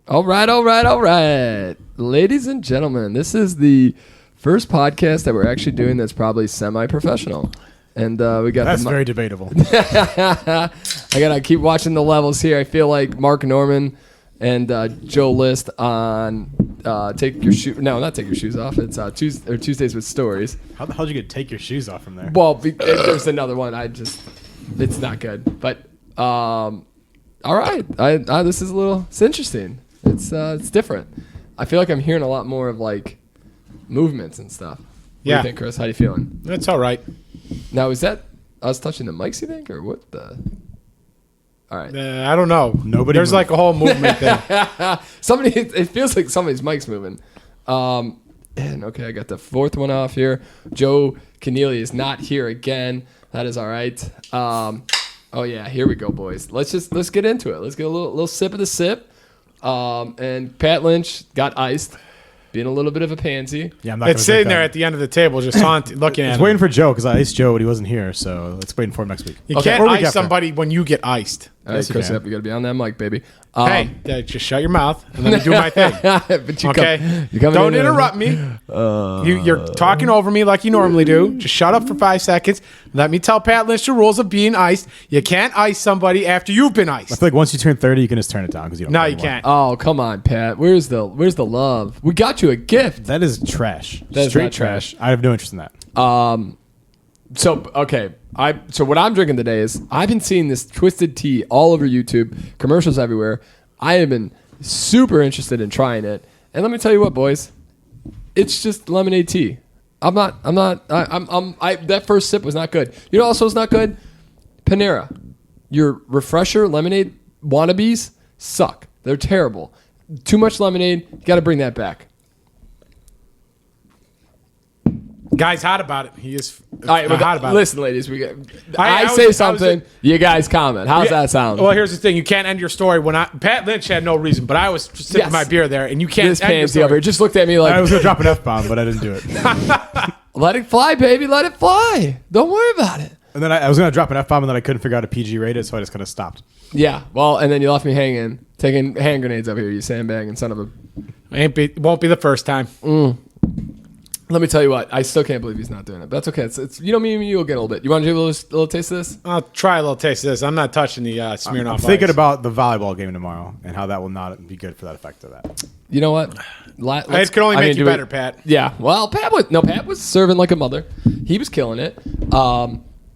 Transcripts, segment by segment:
All right. Ladies and gentlemen, this is the first podcast that we're actually doing that's probably semi-professional. And we got that's very debatable. I gotta keep watching the levels here. I feel like Mark Norman and Joe List on not take your shoes off. It's Tuesdays with Stories. How the hell did you get take your shoes off from there? Well, there's another one. It's not good. But all right, this is it's interesting. It's different. I feel like I'm hearing a lot more of like movements and stuff. What do you think, Chris? How you feeling? That's all right. Now, is that us touching the mics, you think, or what the? All right. I don't know. There's like a whole movement thing. It feels like somebody's mic's moving. And okay, I got the fourth one off here. Joe Keneally is not here again. That is all right. Oh yeah, here we go, boys. Let's get into it. Let's get a little sip of the sip. And Pat Lynch got iced, being a little bit of a pansy. Yeah, I'm not. It's sitting there at the end of the table, just looking at. It's waiting for Joe because I iced Joe, but he wasn't here, so let's wait for him next week. You can't ice somebody when you get iced. All right, Chris, you got to be on that mic, baby. Just shut your mouth and let me do my thing. But Don't interrupt me. You're talking over me like you normally do. Just shut up for 5 seconds. Let me tell Pat Lynch the rules of being iced. You can't ice somebody after you've been iced. I feel like once you turn 30, you can just turn it down because you don't. No, you can't. Oh, come on, Pat. Where's the love? We got you a gift. That is trash. That's straight trash. I have no interest in that. So what I'm drinking today is I've been seeing this twisted tea all over YouTube, commercials everywhere. I have been super interested in trying it, and let me tell you what, boys, it's just lemonade tea. That first sip was not good. You know, also it's not good. Panera, your refresher lemonade wannabes suck. They're terrible. Too much lemonade. You got to bring that back. Guy's hot about it. He is hot about it. Listen, ladies, I say something, you guys comment. How's that sound? Well, here's the thing. You can't end your story when Pat Lynch had no reason, but I was sipping my beer there, and you can't this end your story. Over here just looked at me like... I was going to drop an F-bomb, but I didn't do it. Let it fly, baby. Let it fly. Don't worry about it. And then I was going to drop an F-bomb, and then I couldn't figure out a PG rated, so I just kind of stopped. Yeah, well, and then you left me hanging, taking hand grenades over here, you sandbagging son of a... Won't be the first time. Let me tell you what, I still can't believe he's not doing it. But that's okay. It's me and you'll get a little bit. You want to do a little taste of this? I'll try a little taste of this. I'm not touching the Smirnoff I'm thinking about the volleyball game tomorrow and how that will not be good for that effect of that. You know what? It could only make you better, Pat. Yeah. Well, Pat was serving like a mother. He was killing it.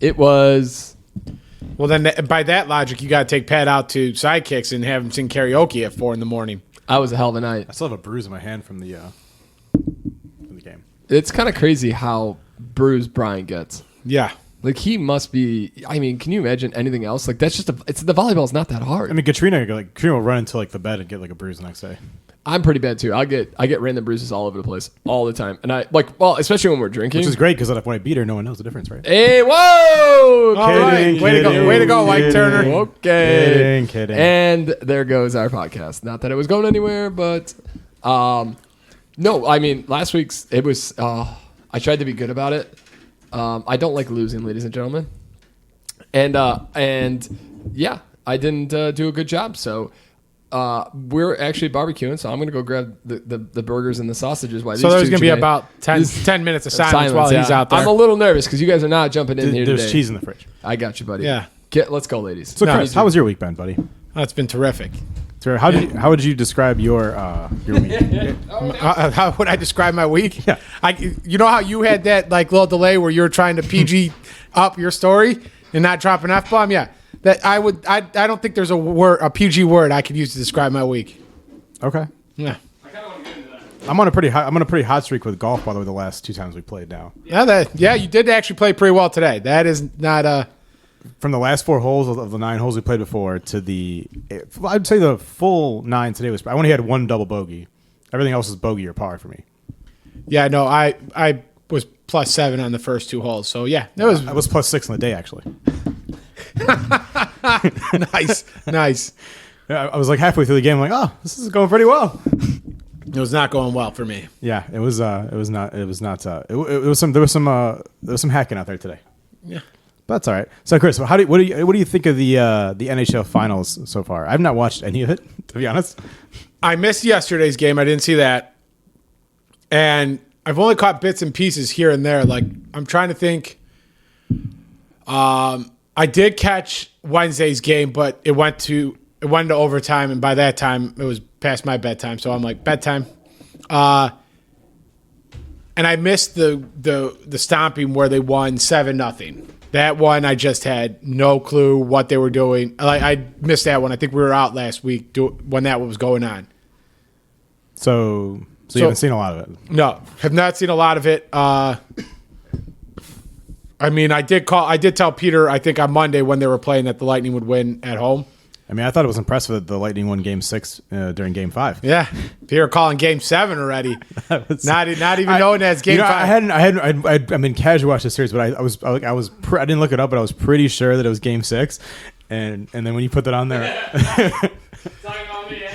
It was... Well, then by that logic, you got to take Pat out to Sidekicks and have him sing karaoke at 4 a.m. That was a hell of a night. I still have a bruise in my hand from the game. It's kind of crazy how bruised Brian gets. Yeah. Like, he must be... I mean, can you imagine anything else? Like, that's just... the volleyball's not that hard. I mean, Katrina will run into like the bed and get like a bruise the next day. I'm pretty bad, too. I get random bruises all over the place all the time. And especially when we're drinking. Which is great, because when I beat her, no one knows the difference, right? Hey, whoa! All right. Way to go, Mike Turner. Okay. Kidding. And there goes our podcast. Not that it was going anywhere, but... No, I mean, last week's, it was, I tried to be good about it. I don't like losing, ladies and gentlemen. And yeah, I didn't do a good job. So we're actually barbecuing, so I'm going to go grab the burgers and the sausages. So there's going to be about 10 minutes of silence while he's out there. I'm a little nervous because you guys are not jumping in here today. There's cheese in the fridge. I got you, buddy. Yeah. Let's go, ladies. So, Chris, how was your week, Ben, buddy? Oh, it's been terrific. How would you describe your week? How would I describe my week? Yeah. You know how you had that like little delay where you were trying to PG up your story and not drop an F-bomb? Yeah. That I don't think there's a PG word I could use to describe my week. Okay. Yeah. I'm on a pretty hot streak with golf, by the way, the last 2 times we played now. Yeah, you did actually play pretty well today. That is not from the last 4 holes of the 9 holes we played before to I'd say the full 9 today was. I only had 1 double bogey. Everything else was bogey or par for me. Yeah, no, I was +7 on the first 2 holes. So yeah, I was +6 on the day actually. Nice. Yeah, I was like halfway through the game, like, oh, this is going pretty well. It was not going well for me. Yeah, it was not. There was some hacking out there today. Yeah. But that's all right. So, Chris, what do you think of the NHL Finals so far? I've not watched any of it, to be honest. I missed yesterday's game. I didn't see that. And I've only caught bits and pieces here and there. Like, I'm trying to think. I did catch Wednesday's game, but it went to overtime, and by that time it was past my bedtime. So I'm like, bedtime. And I missed the stomping where they won 7-0. That one I just had no clue what they were doing. I missed that one. I think we were out last week when that was going on. So you haven't seen a lot of it? No, have not seen a lot of it. I mean, I did tell Peter, I think on Monday when they were playing, that the Lightning would win at home. I mean, I thought it was impressive that the Lightning won Game 6 during Game 5. Yeah, Peter calling Game 7 already. Not even knowing that's Game 5. I mean, casual watched the series, but I didn't look it up, but I was pretty sure that it was Game 6, and then when you put that on there,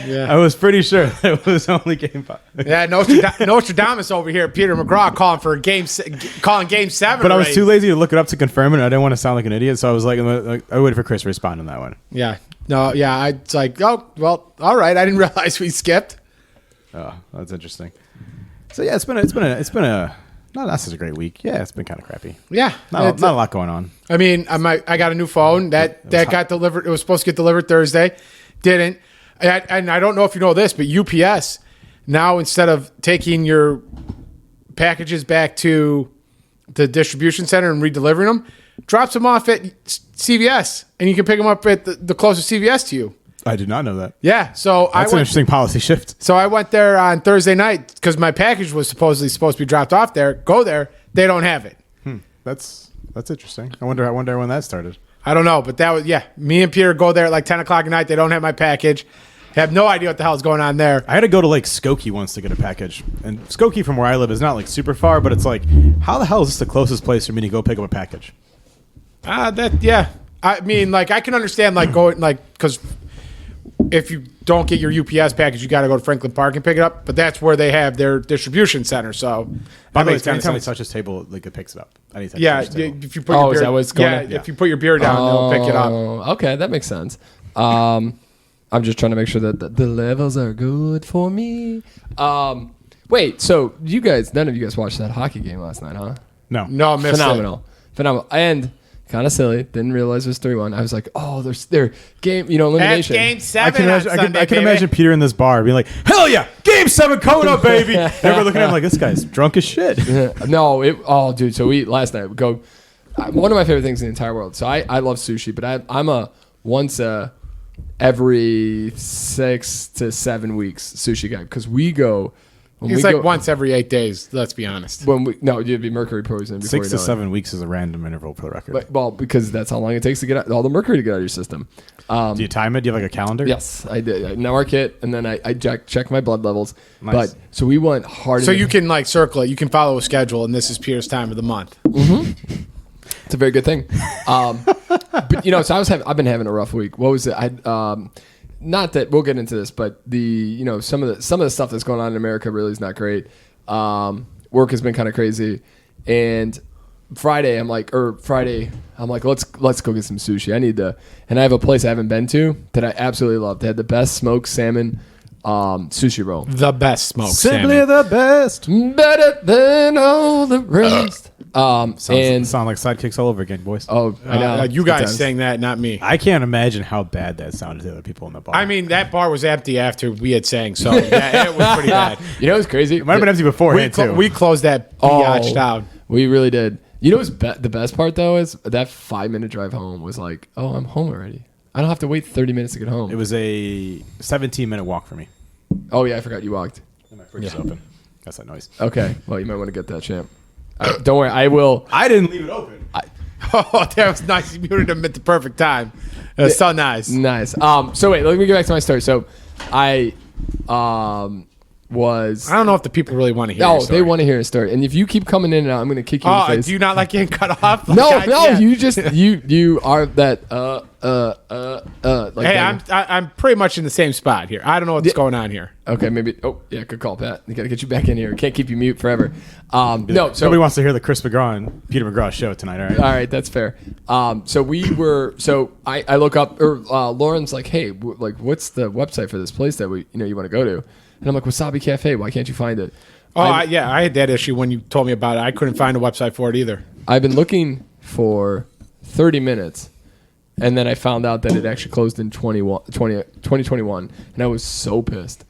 yeah, I was pretty sure that it was only Game 5. Yeah, Nostradamus over here, Peter McGraw calling Game 7. But I was too lazy to look it up to confirm it, and I didn't want to sound like an idiot, so I was like I waited for Chris to respond on that one. Yeah. No, yeah, it's like, oh, well, all right. I didn't realize we skipped. Oh, that's interesting. So yeah, it's been a not such a great week. Yeah, it's been kind of crappy. Yeah, not a lot going on. I mean, I got a new phone that got delivered. It was supposed to get delivered Thursday, didn't. And I don't know if you know this, but UPS now, instead of taking your packages back to the distribution center and redelivering them, drops them off at CVS, and you can pick them up at the closest CVS to you. I did not know that. Yeah, so that's an interesting policy shift. So I went there on Thursday night because my package was supposed to be dropped off there. Go there, they don't have it. That's interesting. I wonder when that started. I don't know, but that was me and Peter go there at like 10 o'clock at night. They don't have my package. Have no idea what the hell is going on there. I had to go to like Skokie once to get a package, and Skokie from where I live is not like super far, but it's like, how the hell is this the closest place for me to go pick up a package? I mean, like, I can understand like going like, because if you don't get your UPS package, you got to go to Franklin Park and pick it up. But that's where they have their distribution center. So by the way, anytime we touch this table, like, it picks it up. Anytime. Yeah, if you put your beer, is that what's going on? If you put your beer down, they'll pick it up. Okay, that makes sense. I'm just trying to make sure that the levels are good for me. Wait, so none of you guys watched that hockey game last night, huh? No, I missed Phenomenal. And kind of silly. Didn't realize it was 3-1. I was like, oh, their game, elimination. That's Game 7 I can imagine Peter in this bar being like, hell yeah, Game 7 coming up, baby. Everyone looking at him like, this guy's drunk as shit. No, dude. So last night, one of my favorite things in the entire world. So I love sushi, but I'm a once every 6 to 7 weeks sushi guy, because we go. It's like once every 8 days. Let's be honest. It'd be mercury poisoning. 6 to 7 weeks is a random interval for the record. Because that's how long it takes to get all the mercury to get out of your system. Do you time it? Do you have like a calendar? Yes, I did. I mark it, and then I check my blood levels. Nice. But so we went hard. So you can like circle it. You can follow a schedule, and this is Peter's time of the month. Mm-hmm. It's a very good thing. But so I've been having a rough week. What was it? Not that we'll get into this, but some of the stuff that's going on in America really is not great. Work has been kind of crazy, and Friday I'm like, let's go get some sushi. I need to, and I have a place I haven't been to that I absolutely love. They had the best smoked salmon sushi roll. The best smoked Simply salmon. the best. Better than all the rest. Sound like sidekicks all over again, boys. Oh, I know. You guys saying that, not me. I can't imagine how bad that sounded to the other people in the bar. I mean, that bar was empty after we had sang, so yeah, it was pretty bad. It's crazy. It might have been empty beforehand, too. We closed that biatch down. We really did. What's the best part, though, is that 5-minute drive home was like, oh, I'm home already. I don't have to wait 30 minutes to get home. It was a 17-minute walk for me. Oh, yeah, I forgot you walked. And my fridge is open. That's that noise. Okay, well, you might want to get that, champ. Don't worry, I will. I didn't leave it open. That was nice. You muted him at the perfect time. That's so nice. Nice. So wait, let me get back to my story. So I was. I don't know if the people really want to hear. No, your story. they want to hear a story. And if you keep coming in and out, I'm going to kick you in the Oh, face. do you not like getting cut off? Like, No, yeah. you just you are that like Hey, that. I'm pretty much in the same spot here. I don't know what's going on here. Okay, maybe. Oh, yeah, good call, Pat. You got to get you back in here. Can't keep you mute forever. No, so Nobody wants to hear the Chris McGraw and Peter McGraw show tonight, all right? all right, that's fair. So I look up, or Lauren's like, hey, like, what's the website for this place that you want to go to? And I'm like, Wasabi Cafe. Why can't you find it? Oh, I had that issue when you told me about it. I couldn't find a website for it either. I've been looking for 30 minutes, and then I found out that it actually closed in 2021, and I was so pissed.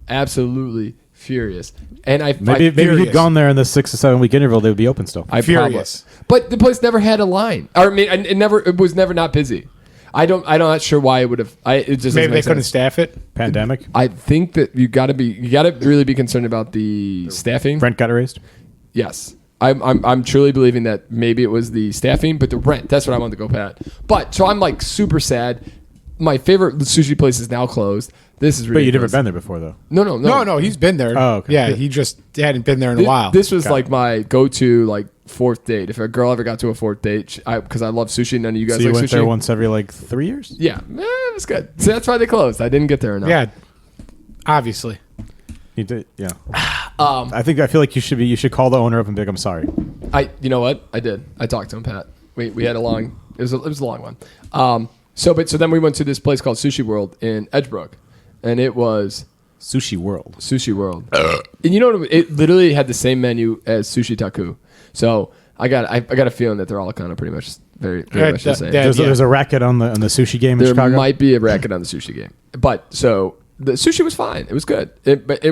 Absolutely furious. And Maybe if you'd gone there in the 6 to 7 week interval, they would be open still. I Furious. But the place never had a line. Or, I mean, it was never not busy. I'm not sure why it would have. It just Maybe they couldn't sense. staff it. Pandemic. I think that you got to really be concerned about the staffing. Rent got erased. Yes. I'm truly believing that maybe it was the staffing, but the rent, that's what I wanted to go Pat. But so I'm like super sad. My favorite sushi place is now closed. This is ridiculous. But you've never been there before, though. No. He's been there. Oh, okay. Yeah, he just hadn't been there in a while. This was like my go-to like fourth date. If a girl ever got to a fourth date, because I love sushi. None of you guys So you like went sushi. there once every like 3 years? Yeah, it was good. See, that's why they closed. I didn't get there enough. Yeah, obviously. You did, yeah. I feel like you should call the owner up and be like, I'm sorry. You know what? I did. I talked to him, Pat. We had a long. It was a long one. So then we went to this place called Sushi World in Edgebrook, and it was Sushi World. Sushi World. And you know what? It literally had the same menu as Sushi Taku. So I got a feeling that they're all kind of pretty much very much the same. There's a racket on the sushi game in There Chicago. might be a racket on the sushi game, but so the sushi was fine. It was good.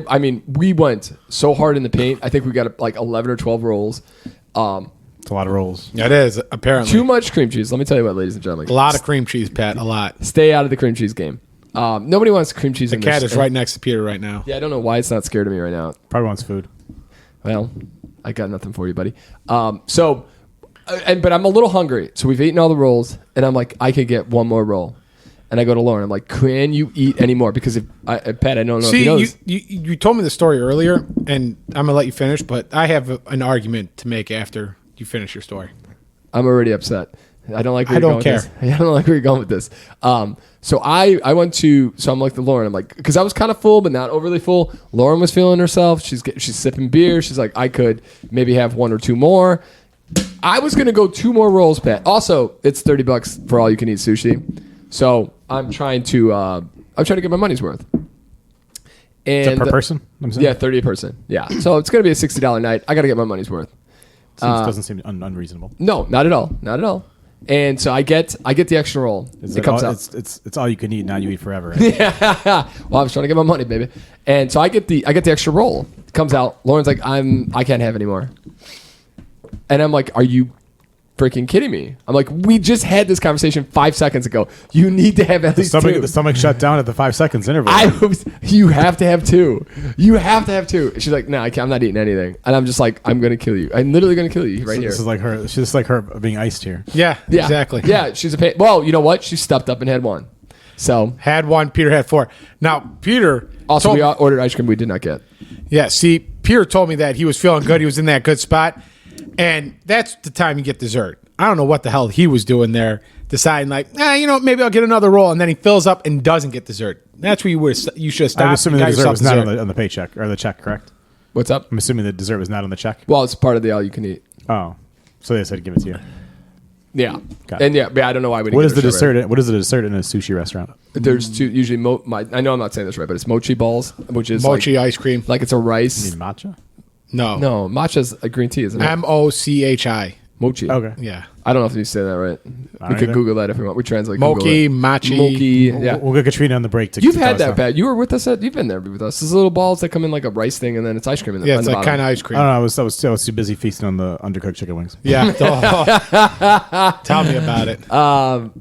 I mean, we went so hard in the paint. I think we got like 11 or 12 rolls. It's a lot of rolls. It is, apparently. Too much cream cheese. Let me tell you what, ladies and gentlemen. A lot of cream cheese, Pat. A lot. Stay out of the cream cheese game. Nobody wants cream cheese. The cat is right next to Peter right now. Yeah, I don't know why it's not scared of me right now. Probably wants food. Well, I got nothing for you, buddy. But I'm a little hungry. So we've eaten all the rolls, and I'm like, I could get one more roll. And I go to Lauren. I'm like, can you eat any more? Because Pat, I don't know if you know this. You told me the story earlier, and I'm gonna let you finish. But I have an argument to make after you finish your story. I'm already upset. I don't like where I you're don't going with this. I don't like where you're going with this. So I went to, so I'm like the Lauren. I'm like, because I was kind of full, but not overly full. Lauren was feeling herself. She's sipping beer. She's like, I could maybe have one or two more. I was going to go 2 more rolls, Pat. Also, it's $30 for all you can eat sushi. So I'm trying to get my money's worth. Is that per person? Yeah, 30 a person. Yeah. So it's going to be a $60 night. I got to get my money's worth. Doesn't seem unreasonable. No, not at all. Not at all. And so I get the extra roll. It comes out. It's all you can eat. Now you eat forever. Right? Yeah. Well, I was trying to get my money, baby. And so I get the extra roll. It comes out. Lauren's like, I can't have any more. And I'm like, are you freaking kidding me? I'm like, we just had this conversation 5 seconds ago. You need to have at least 2. The stomach shut down at the 5 seconds interval. You have to have 2. You have to have 2. She's like, no, I'm not eating anything. And I'm just like, I'm gonna kill you. I'm literally gonna kill you right here. This is like her. She's just like her being iced here. Yeah, exactly. Yeah, she's a pain. Well, you know what? She stepped up and had 1. So had 1. Peter had 4. Now Peter also we ordered ice cream we did not get. Yeah. See, Peter told me that he was feeling good. He was in that good spot, and that's the time you get dessert. I don't know what the hell he was doing there, deciding like, maybe I'll get another roll, and then he fills up and doesn't get dessert. That's where you should stop. I'm assuming the dessert was not on the paycheck or the check, correct? What's up? I'm assuming the dessert was not on the check. Well, it's part of the all you can eat. Oh, so they said give it to you. Yeah, Got it. and I don't know why we. What is the dessert? What is the dessert in a sushi restaurant? There's 2 usually. I know I'm not saying this right, but it's mochi balls, which is mochi ice cream. like it's a rice. You mean matcha? No, matcha's a green tea, isn't it? MOCHI. Mochi. Okay. Yeah. I don't know if you say that right. We could Google that if we want. We translate. Mochi, Google it. machi. Mochi. Yeah. We'll get Katrina on the break. You've had that, Pat. You were with us. You've been there with us. These little balls that come in like a rice thing, and then it's ice cream. Yeah, it's like kind of ice cream. I don't know. I was too busy feasting on the undercooked chicken wings. Yeah. Tell me about it.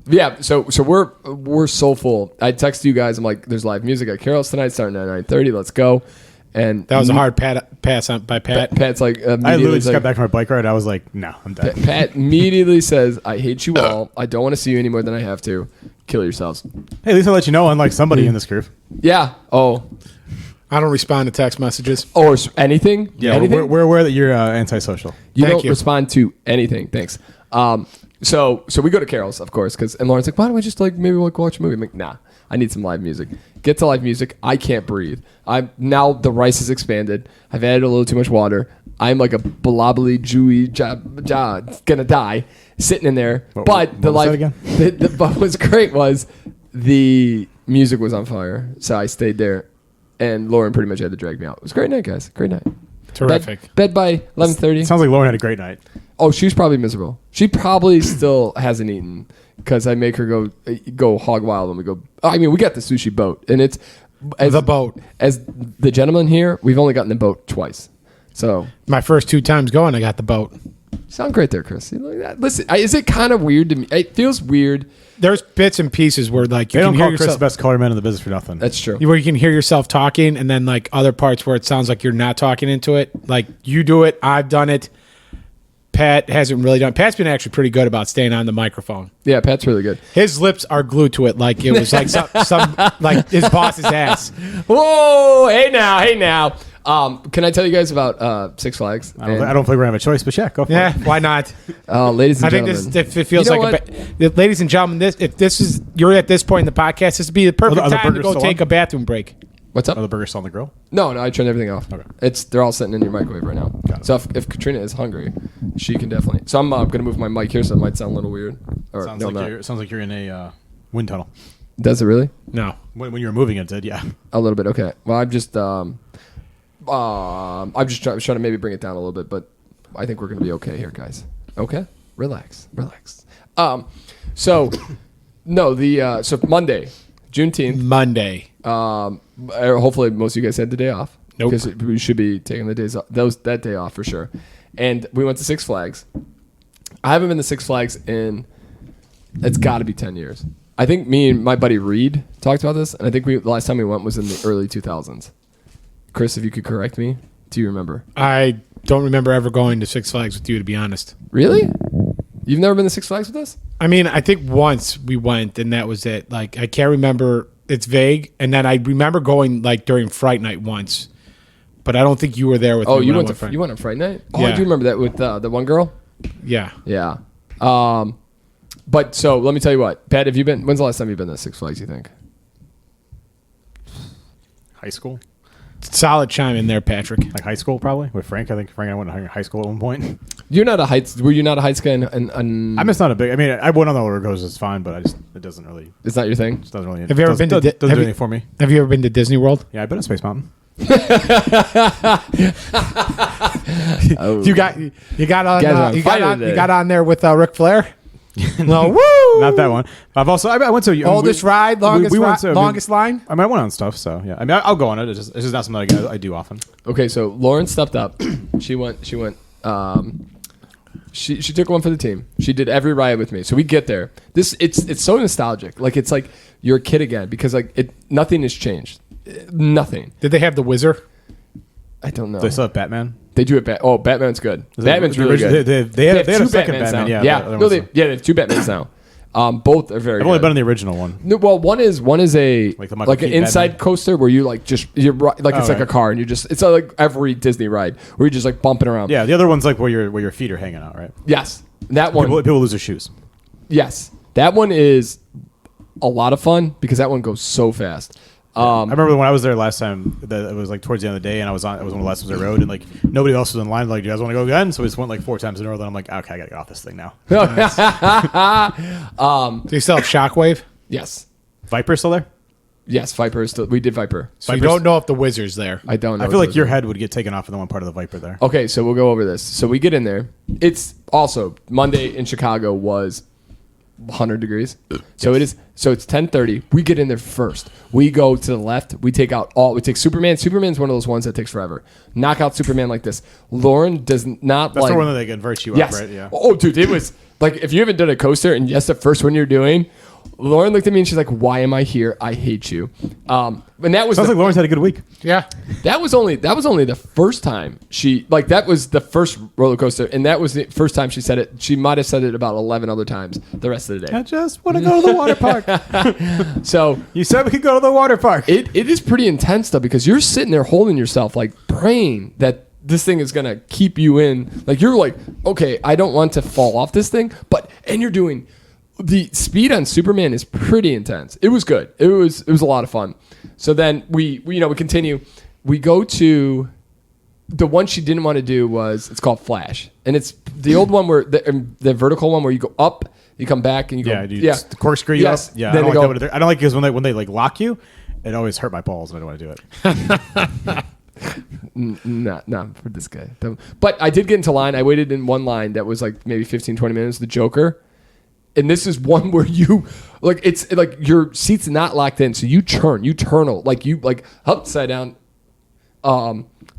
Yeah. So we're so full. I text you guys. I'm like, there's live music at Carol's tonight, starting at 9:30. Let's go. And that was a hard pass on by Pat. Pat's like, I literally just got back from my bike ride. I was like, no, I'm done. Pat immediately says, I hate you all. I don't want to see you any more than I have to. Kill yourselves. Hey, at least I'll let you know, unlike somebody in this group. Yeah. Oh. I don't respond to text messages. Or anything? Yeah, anything? we're aware that you're antisocial. You Thank don't you. respond to anything. Thanks. So we go to Carol's, of course, and Lauren's like, why don't we just like maybe like watch a movie? I'm like, nah, I need some live music. Get to live music. I can't breathe. I'm now the rice is expanded. I've added a little too much water. I'm like a blobbly, Jewy, gonna die sitting in there. But what the was live, that again? what was great was the music was on fire, so I stayed there, and Lauren pretty much had to drag me out. It was a great night, guys. Great night. Terrific. Bed by 11:30. Sounds like Lauren had a great night. Oh, she's probably miserable. She probably still hasn't eaten because I make her go hog wild when we go. I mean, we got the sushi boat, and it's The boat. As the gentleman here, we've only gotten the boat twice. So My first 2 times going, I got the boat. sound great there, Chris. You look at that. Listen, is it kind of weird to me? It feels weird. There's bits and pieces where like They you don't can hear call Chris the yourself, best color man in the business for nothing. That's true. where you can hear yourself talking, and then like other parts where it sounds like you're not talking into it. Like you do it, I've done it. Pat hasn't really done. Pat's been actually pretty good about staying on the microphone. Yeah, Pat's really good. His lips are glued to it, like it was like some like his boss's ass. Whoa! Hey now. Can I tell you guys about Six Flags? I don't think we're gonna have a choice, but yeah, go for Yeah, it. why not? Ladies and I think gentlemen, this if it feels You know like ladies and gentlemen, if this is you're at this point in the podcast, this would be the perfect Are the time to burgers go still take on? a bathroom break. what's up? Are the burgers still on the grill? No, I turned everything off. Okay. They're all sitting in your microwave right now. Got it. So if Katrina is hungry, she can definitely. So I'm gonna move my mic here, so it might sound a little weird. Or Sounds no, like not. sounds like you're in a wind tunnel. Does it really? No, When you were moving, it did. Yeah. A little bit. Okay. Well, I'm just trying to maybe bring it down a little bit, but I think we're gonna be okay here, guys. Okay. Relax. So no, so Monday, Juneteenth. Monday. Hopefully most of you guys had the day off. Nope. Because we should be taking the days off, that day off for sure. And we went to Six Flags. I haven't been to Six Flags in, it's got to be 10 years. I think me and my buddy Reed talked about this, and I think the last time we went was in the early 2000s. Chris, if you could correct me, do you remember? I don't remember ever going to Six Flags with you, to be honest. Really? You've never been to Six Flags with us? I mean, I think once we went, and that was it. Like, I can't remember. It's vague. And then I remember going like during Fright Night once, but I don't think you were there with me. Oh, you when went I Fright- you went on Friday night? Oh, I Yeah. do remember that with the one girl. Yeah. Yeah. But so let me tell you what, Pat, have you been? When's the last time you've been to Six Flags? You think? High school, Solid chime in there, Patrick. like high school, probably with Frank. I think Frank and I went to high school at one point. You're not a Heights. Were you not a Heights guy? And I'm just not a big. I mean, I went on the roller coasters. It's fine, but it doesn't really. it's not your thing. It doesn't really. Have you ever been to doesn't Di- do have you- anything for me? Have you ever been to Disney World? Yeah, I've been to Space Mountain. Oh. You got on. Guys are on fire today. You got on there with Ric Flair. No, woo! Not that one. I've also I went to Oldest ride, longest went ride, to- longest line. I mean, I went on stuff, so yeah. I mean, I'll go on it. It's just not something I do often. Okay, so Lauren stepped up. She went. She took one for the team. She did every ride with me. So we get there. It's so nostalgic. Like it's like you're a kid again because like nothing has changed. Nothing. Did they have the Whizzer? I don't know. They still have Batman. They do it. Batman's good. Is Batman's it- really they- good. they had two a second Batmans Batman, now. yeah, the other No, one's they have two Batmans now. Both are very. I've only good. been in the original one. No, well, one is a Like the Michael like an Keaton inside Batman? coaster where you like you're like it's like right. a car and you just it's like every Disney ride where you're just like bumping around. Yeah, the other one's like where your feet are hanging out, right? Yes, that one. People lose their shoes. Yes, that one is a lot of fun because that one goes so fast. I remember when I was there last time. That it was like towards the end of the day, and it was one of the last times I rode, and like nobody else was in line. Like, do you guys want to go again? So we just went like 4 times in a row. Then I'm like, okay, I gotta get off this thing now. Do you still have Shockwave? Yes, Viper still there? yes, Viper is still. We did Viper. So you don't know if the Whizzer's there. I don't know. I feel like your head would get taken off in the one part of the Viper there. Okay, so we'll go over this. So we get in there. It's also Monday in Chicago was 100 degrees. So it is. So it's 10:30. We get in there first. We go to the left. We take Superman. Superman's one of those ones that takes forever. Knock out Superman like this. Lauren does not That's like. the one that they invert you Yes. up, right? Yeah. Oh, dude, it was like if you haven't done a coaster and yes, the first one you're doing. Lauren looked at me and she's like, "Why am I here? I hate you." And that was Sounds like Lauren's had a good week. Yeah. that was only the first time that was the first roller coaster, and that was the first time she said it. She might have said it about 11 other times the rest of the day. I just want to go to the water park. So You said we could go to the water park. it is pretty intense though, because you're sitting there holding yourself, like praying that this thing is gonna keep you in. Like you're like, okay, I don't want to fall off this thing, and you're doing. The speed on Superman is pretty intense. It was good. It was a lot of fun. So then we continue. We go to the one she didn't want to do it's called Flash, and it's the old one where the vertical one where you go up, you come back, and you go The corkscrew you Yes. up. Yeah, Then I they don't, go- like that I don't like it because when they like lock you, it always hurt my balls and I don't want to do it. not for this guy. But I did get into line. I waited in one line that was like maybe 15, 20 minutes. The Joker. And this is one where you it's like your seat's not locked in, so you turn like you like upside down.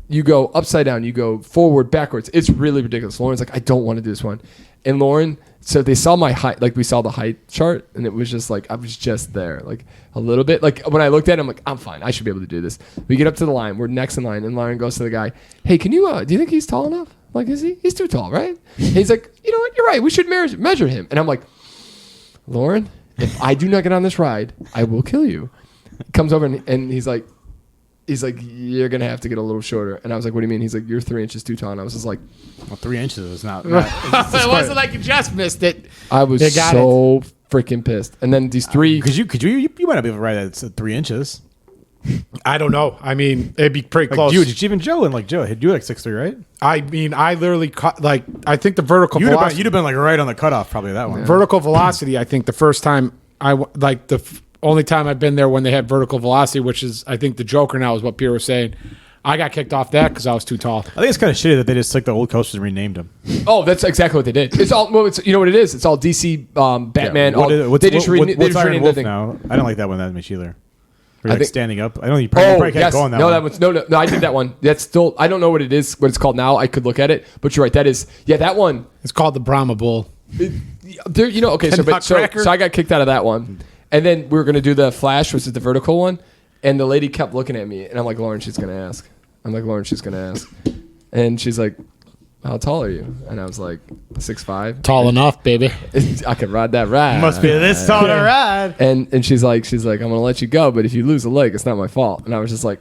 You go upside down, you go forward, backwards. It's really ridiculous. Lauren's like, I don't want to do this one, and Lauren. So they saw my height, like we saw the height chart, and it was just like I was just there, like a little bit. Like when I looked at it, I'm like, I'm fine. I should be able to do this. We get up to the line. We're next in line, and Lauren goes to the guy. Hey, can you? Do you think he's tall enough? I'm like, is he? He's too tall, right? And he's like, you know what? You're right. We should measure him. And I'm like, Lauren, if I do not get on this ride, I will kill you. Comes over and he's like, you're gonna have to get a little shorter. And I was like, what do you mean? He's like, you're 3 inches too tall. And I was just like, Well, 3 inches is not. It wasn't like you just missed it. I was so freaking pissed. And then these three, Because you might not be able to ride that at 3 inches. I don't know. I mean, it'd be pretty Like close. even Joe and like Joe had you like 6'3", right? I mean, I literally cut, like, I think the vertical velocity. You'd have been like right on the cutoff probably that one. Vertical velocity, I think the first time only time I've been there when they had vertical velocity, which is, I think the Joker now is what Pierre was saying. I got kicked off that because I was too tall. I think it's kind of shitty that they just took the old coasters and renamed them. oh, that's exactly what they did. It's all, well, it's, you know what it is? It's all DC, Batman. What's renamed Iron Wolf the thing. now? I don't like that one that much either. Or I like think- standing up. I don't think you probably can't go on that no, one. that one's no. I did that one. That's still. I don't know what it is. What it's called now. I could look at it, but you're right. That is. Yeah, that one. It's called the Brahma Bull. There, okay. So, Nutcracker? so I got kicked out of that one, and then we were gonna do the Flash, which is the vertical one, and the lady kept looking at me, and I'm like, Lauren, she's gonna ask. And she's like, how tall are you? And I was like, 6'5". Tall enough, baby. I could ride that ride. Must be this tall to ride. And she's like, I'm gonna let you go, but if you lose a leg, it's not my fault. And I was just like,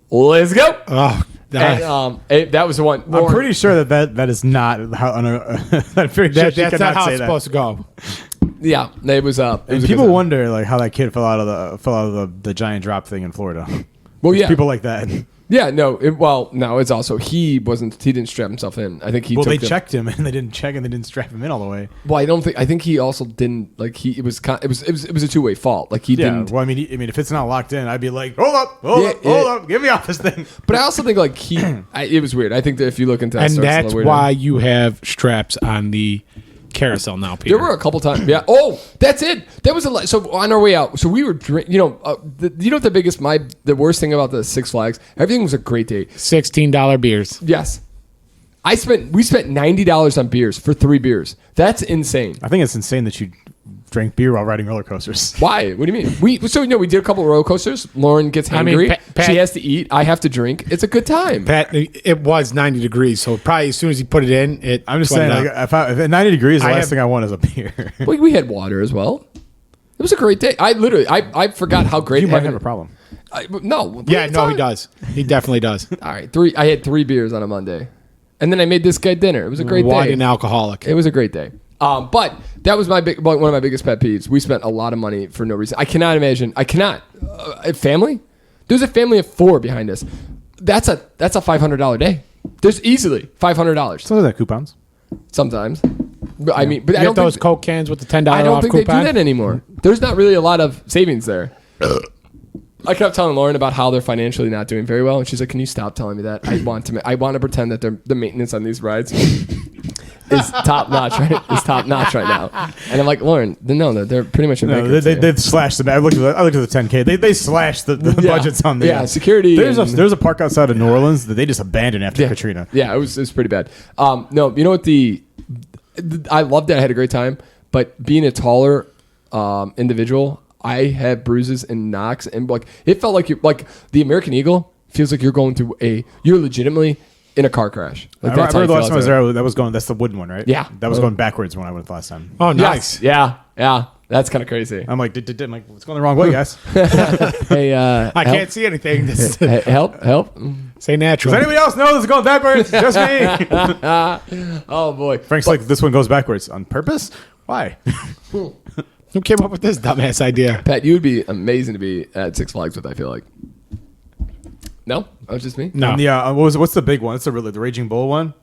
let's go. Oh, And that was the one. I'm pretty sure that is not how. I'm pretty sure she that's could not how say it's that. supposed to go. Yeah, it was. It was And a people good time. wonder like how that kid fell out of the giant drop thing in Florida. Well, There's yeah, people like that. yeah. No, no. It's also he didn't strap himself in. I think he. Well, took they checked him and they didn't check and they didn't strap him in all the way. Well, I think he also didn't like he. It was a two-way fault. Like he didn't. Well, I mean, if it's not locked in, I'd be like, hold up, get me off this thing. But I also think like it was weird. I think that if you look into that, And story, it's a that's little weird. why you have straps on the carousel now, Peter. There were a couple times. Yeah. Oh, that's it. That was so on our way out. So we were, the worst thing about the Six Flags. Everything was a great day. $16 beers. Yes. We spent $90 on beers for 3 beers. That's insane. I think it's insane that you drank beer while riding roller coasters. Why? What do you mean? We did a couple of roller coasters. Lauren gets hungry. Pat- she has to eat. I have to drink. It's a good time. Pat, it was 90 degrees, so probably as soon as he put it in, I'm just sweated saying, out. like, if at 90 degrees, the last thing I want is a beer. We had water as well. It was a great day. I forgot how great You might having- have a problem. No. what are Yeah, you no, he talking- does. He definitely does. All right, I had 3 beers on a Monday, and then I made this guy dinner. It was a great Wide day. and alcoholic. It was a great day. But that was one of my biggest pet peeves. We spent a lot of money for no reason. I cannot imagine. A family. There's a family of 4 behind us. That's a $500 day. There's easily $500 Some of that coupons. sometimes. But I mean, but You I get don't those think, Coke cans with the $10 I don't off think coupon. they do that anymore. There's not really a lot of savings there. I kept telling Lauren about how they're financially not doing very well, and she's like, "Can you stop telling me that? I want to pretend that the maintenance on these rides is top notch, right? Is top notch right now." And I'm like, Lauren, no, they're pretty much in No, bankruptcy. they've slashed them. I looked at the 10K. They slashed the budgets on the security. There's a park outside of New Orleans that they just abandoned after Katrina. Yeah, it was pretty bad. No, you know what I loved it. I had a great time, but being a taller individual. I had bruises and knocks, and like it felt like the American Eagle feels like you're going through you're legitimately in a car crash. Like I remember the last time I was there. That was going. That's the wooden one, right? Yeah. That was going backwards when I went the last time. Oh, nice. Yes. Yeah. That's kind of crazy. I'm like, I'm like, what's going the wrong way, guys? Hey, I can't see anything. Hey, help! Say natural. Does anybody else know this is going backwards? Just me. Oh boy, Frank's like, this one goes backwards on purpose. Why? Who came up with this dumbass idea? Pat, you would be amazing to be at Six Flags with. I feel like. No, that was just me. No. Yeah. What's the big one? It's the Raging Bull one.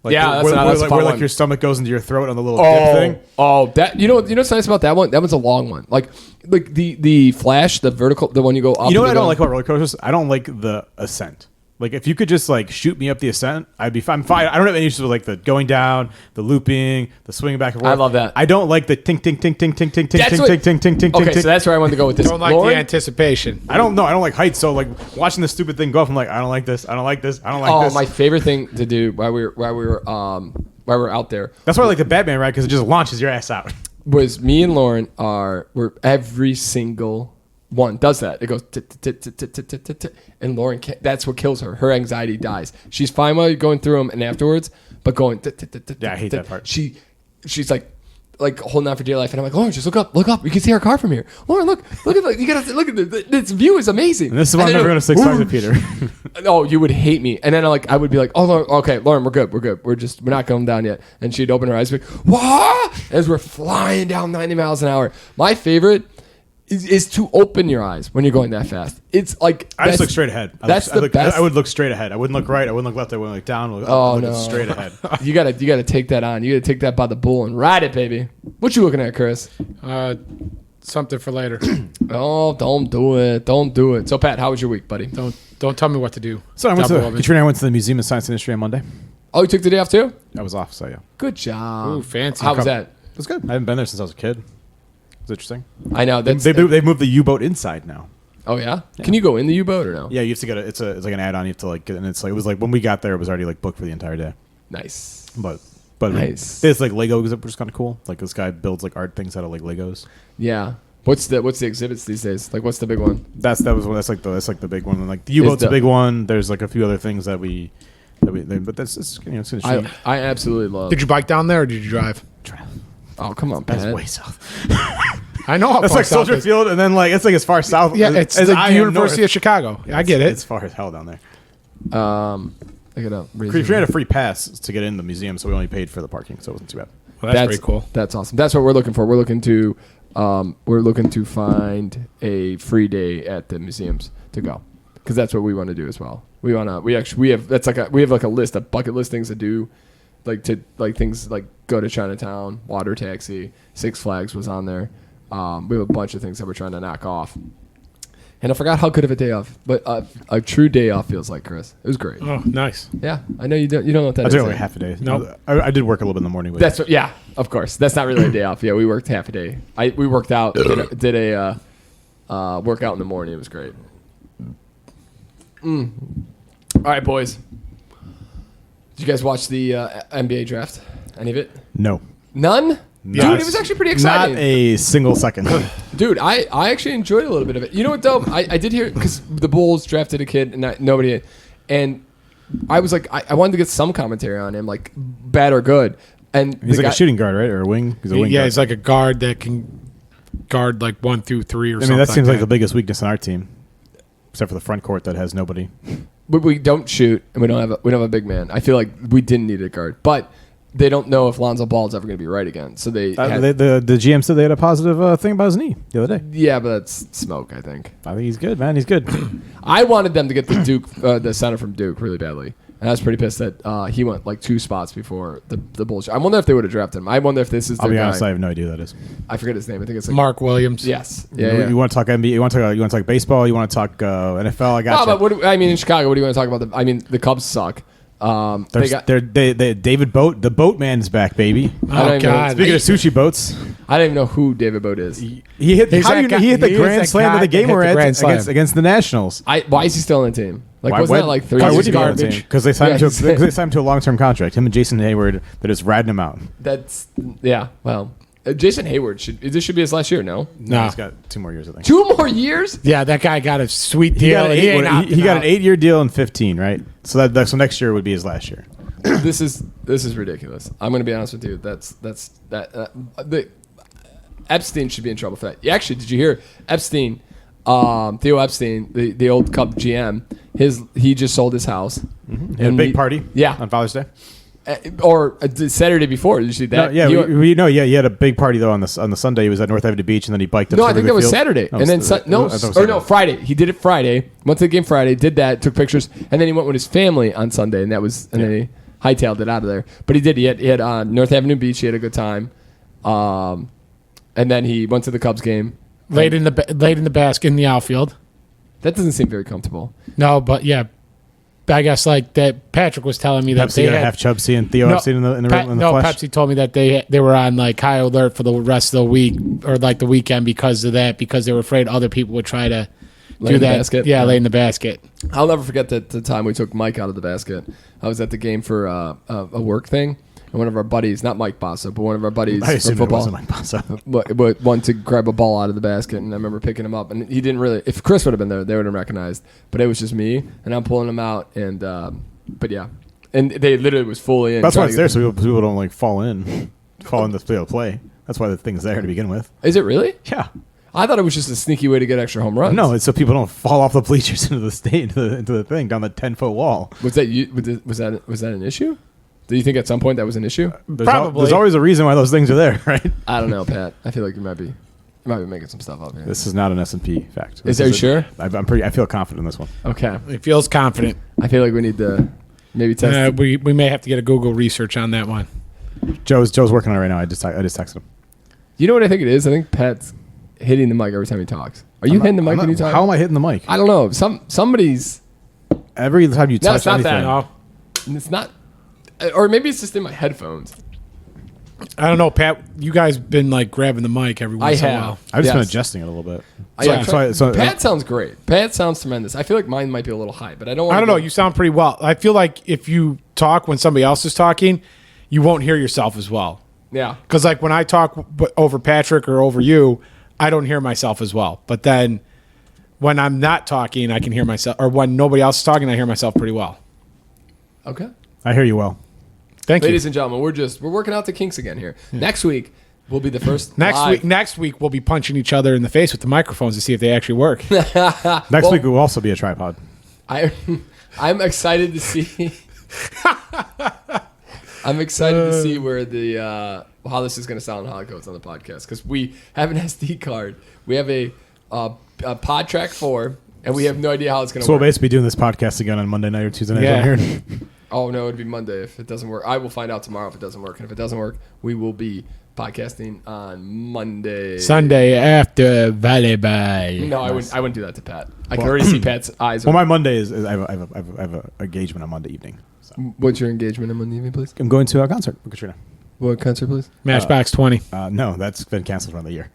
Like, Yeah, that's a fun where one. your stomach goes into your throat on the little dip thing. Oh, that you know what's nice about that one? That one's a long one. Like the Flash, the vertical, the one you go up. You know what I and don't go- like about roller coasters? I don't like the ascent. Like if you could just like shoot me up the ascent, I'm fine. I don't have any issues with like the going down, the looping, the swinging back and forth. I love that. I don't like the tink tink tink tink tink tink tink That's tink what- tink tink tink tink Okay, tink. so that's where I wanted to go with this. Don't like Lauren? the anticipation. I don't know. I don't like heights. So like watching the stupid thing go up, I'm like, I don't like this. I don't like this. I don't like this. My favorite thing to do while we were out there That's why I like the Batman ride because it just launches your ass out. was me and Lauren were every single one does that. It goes and Lauren that's what kills her. Her anxiety dies. She's fine while you're going through them and afterwards, but going Yeah, I hate that part. She's like holding out for dear life, and I'm like, Lauren, just look up. You can see our car from here. Lauren, look at you gotta look at this view is amazing. And this is why I'm then never going to Six Flags with Peter. Oh, you would hate me. And then I would be like, oh, Lauren, okay, Lauren, we're good. We're not going down yet. And she'd open her eyes, and be like, what? As we're flying down 90 miles an hour. My favorite is to open your eyes when you're going that fast. It's like I just look straight ahead. That's the best. I would look straight ahead. I wouldn't look right. I wouldn't look left. I wouldn't look down. I would no. look straight ahead. You gotta take that on. You gotta take that by the bull and ride it, baby. What you looking at, Chris? Something for later. Oh, don't do it. Don't do it. So, Pat, how was your week, buddy? Don't tell me what to do. So Katrina Double and I went to the Museum of Science and Industry on Monday. Oh, you took the day off too? I was off, so yeah. Good job. Ooh, fancy. How was that? It was good. I haven't been there since I was a kid. It's interesting. I know. They've moved the U-boat inside now. Oh yeah? Can you go in the U-boat or no? Yeah, you have to get it's like an add-on. You have to like get, and it's like it was like when we got there, it was already like booked for the entire day. Nice. But Nice. it's like Lego exhibit, which is kind of cool. Like this guy builds like art things out of like Legos. Yeah. What's the exhibits these days? Like, what's the big one? That's like the big one. And like the U-boat's a big one. There's like a few other things that we but that's it's it's interesting. I absolutely love. Did you bike down there or did you drive? Oh, come on, That's Pat. way south. I know how That's far like south Soldier it is. Field, and then like it's like as far south. Yeah, it's as the I am University north. of Chicago. I get it. It's far as hell down there. Look it up. We had a free pass to get in the museum, so we only paid for the parking, so it wasn't too bad. Well, that's pretty cool. That's awesome. That's what we're looking for. We're looking to find a free day at the museums to go, because that's what we want to do as well. We have like a list of bucket list things to do, like things like go to Chinatown, water taxi, Six Flags was on there. We have a bunch of things that we're trying to knock off. And I forgot how good of a day off, but a true day off feels like, Chris. It was great. Oh, nice. Yeah, I know you don't know what that I is. took like half a day. Nope. I did work a little bit in the morning. But That's what, yeah, of course. That's not really a day off. Yeah, we worked half a day. We worked out, did a workout in the morning. It was great. All right, boys. Did you guys watch the NBA draft? Any of it? no, None? Not- Dude, it was actually pretty exciting. not a single second. Dude, I actually enjoyed a little bit of it. You know what, though? I did hear, because the Bulls drafted a kid, and nobody, and I was like, I wanted to get some commentary on him, like bad or good. And He's the like guy- a shooting guard, right, or a wing? He's a wing Yeah, guard. he's like a guard that can guard like 1 through 3 or something. I mean, that seems like the that. biggest weakness in our team, except for the front court that has nobody. But we don't shoot, and we don't have a big man. I feel like we didn't need a guard, but they don't know if Lonzo Ball is ever going to be right again. So the GM said they had a positive thing about his knee the other day. yeah, but that's smoke. I think I think he's good, man. He's good. I wanted them to get the Duke, the center from Duke, really badly, and I was pretty pissed that he went like 2 spots before the Bulls. I wonder if they would have drafted him. I wonder if this is I'll the be guy. honest, I have no idea who that is. I forget his name. I think it's like Mark Williams. Yes. You, Yeah. you want to talk NBA? You want to talk baseball? You want to talk NFL? I got But in Chicago, what do you want to talk about? The Cubs suck. They David Boat, the Boatman's back, baby. I don't Oh, even God. Speaking of sushi boats, I don't even know who David Boat is. he hit. He's How do that you know guy- he hit the he is grand that slam guy of the game that hit we're the at grand slam. against the Nationals. Why is he still on the team? Like, Why wasn't would- that like 3 why years would he be ago? on the team? Because they signed him to a long-term contract. Him and Jason Hayward, they're just ratting him out. That's yeah. Well, Jason Hayward should be his last year. No, No. He's got 2 more years, I think. 2 more years. Yeah, that guy got a sweet He deal. got, he got an 8-year deal in 15, right? So so next year would be his last year. This is ridiculous. I'm going to be honest with you. The Epstein should be in trouble for that. Actually, did you hear Epstein? Theo Epstein, the old Cub GM, he just sold his house. He had a big party. Yeah. On Father's Day. Or the Saturday before. Did you see that? No, yeah, he had a big party though on the Sunday. He was at North Avenue Beach, and then he biked up. No, to I think that was Saturday, and then Friday. He did it Friday. Went to the game Friday, did that, took pictures, and then he went with his family on Sunday, and then he hightailed it out of there. But he did. He had North Avenue Beach. He had a good time, and then he went to the Cubs game. Laid in the basket in the outfield. That doesn't seem very comfortable. No, but yeah, I guess like that. Patrick was telling me that Pepsi they got had half Chubsy and Theo Epstein in the flesh. Pepsi told me that they were on like high alert for the rest of the week or like the weekend because of that, because they were afraid other people would try to do that. Basket? Yeah, lay in the basket. I'll never forget the time we took Mike out of the basket. I was at the game for a work thing, and one of our buddies, not Mike Bossa, but one of our buddies I from assumed it football, wasn't Mike Bossa. but wanted to grab a ball out of the basket, and I remember picking him up, and he didn't really. If Chris would have been there, they would have recognized. But it was just me, and I'm pulling him out, and but yeah, and they literally was fully in. That's why it's there, so people don't like fall in the play. That's why the thing's there to begin with. Is it really? Yeah. I thought it was just a sneaky way to get extra home runs. No, it's so people don't fall off the bleachers into the thing down the 10-foot wall. Was that an issue? Do you think at some point that was an issue? Probably. There's always a reason why those things are there, right? I don't know, Pat. I feel like you might be making some stuff up here. This is not an S&P fact. Are you sure? I feel confident in this one. Okay. He feels confident. I feel like we need to maybe test it. We may have to get a Google research on that one. Joe's working on it right now. I just texted him. You know what I think it is? I think Pat's hitting the mic every time he talks. Are you hitting the mic when you talk? How am I hitting the mic? I don't know. Somebody's. Every time you touch it's not anything. that. It's not. Or maybe it's just in my headphones. I don't know, Pat. You guys been like grabbing the mic every once in a while. I've just been Yes. adjusting it a little bit. Pat sounds great. Pat sounds tremendous. I feel like mine might be a little high, but I don't want I don't know. You sound pretty well. I feel like if you talk when somebody else is talking, you won't hear yourself as well. Yeah. Because like when I talk over Patrick or over you, I don't hear myself as well. But then when I'm not talking, I can hear myself. Or when nobody else is talking, I hear myself pretty well. Okay. I hear you well. Thank Ladies you. and gentlemen, we're working out the kinks again here. Next week will be the first Next week we'll be punching each other in the face with the microphones to see if they actually work. Next week will also be a tripod. I'm excited to see. I'm excited to see where how this is going to sound and how it goes on the podcast, because we have an SD card, we have a Pod Track 4, and we have no idea how it's going to So work. we'll basically be doing this podcast again on Monday night or Tuesday night. Yeah. Here. Oh no, it'd be Monday if it doesn't work. I will find out tomorrow if it doesn't work, and if it doesn't work, we will be podcasting on Monday. Sunday after volleyball. No, I wouldn't do that to Pat. I can already see Pat's eyes. Well, my Monday is I have an engagement on Monday evening. So. What's your engagement on Monday evening, please? I'm going to a concert with Katrina. What concert, please? Matchbox 20. No, that's been canceled around the year.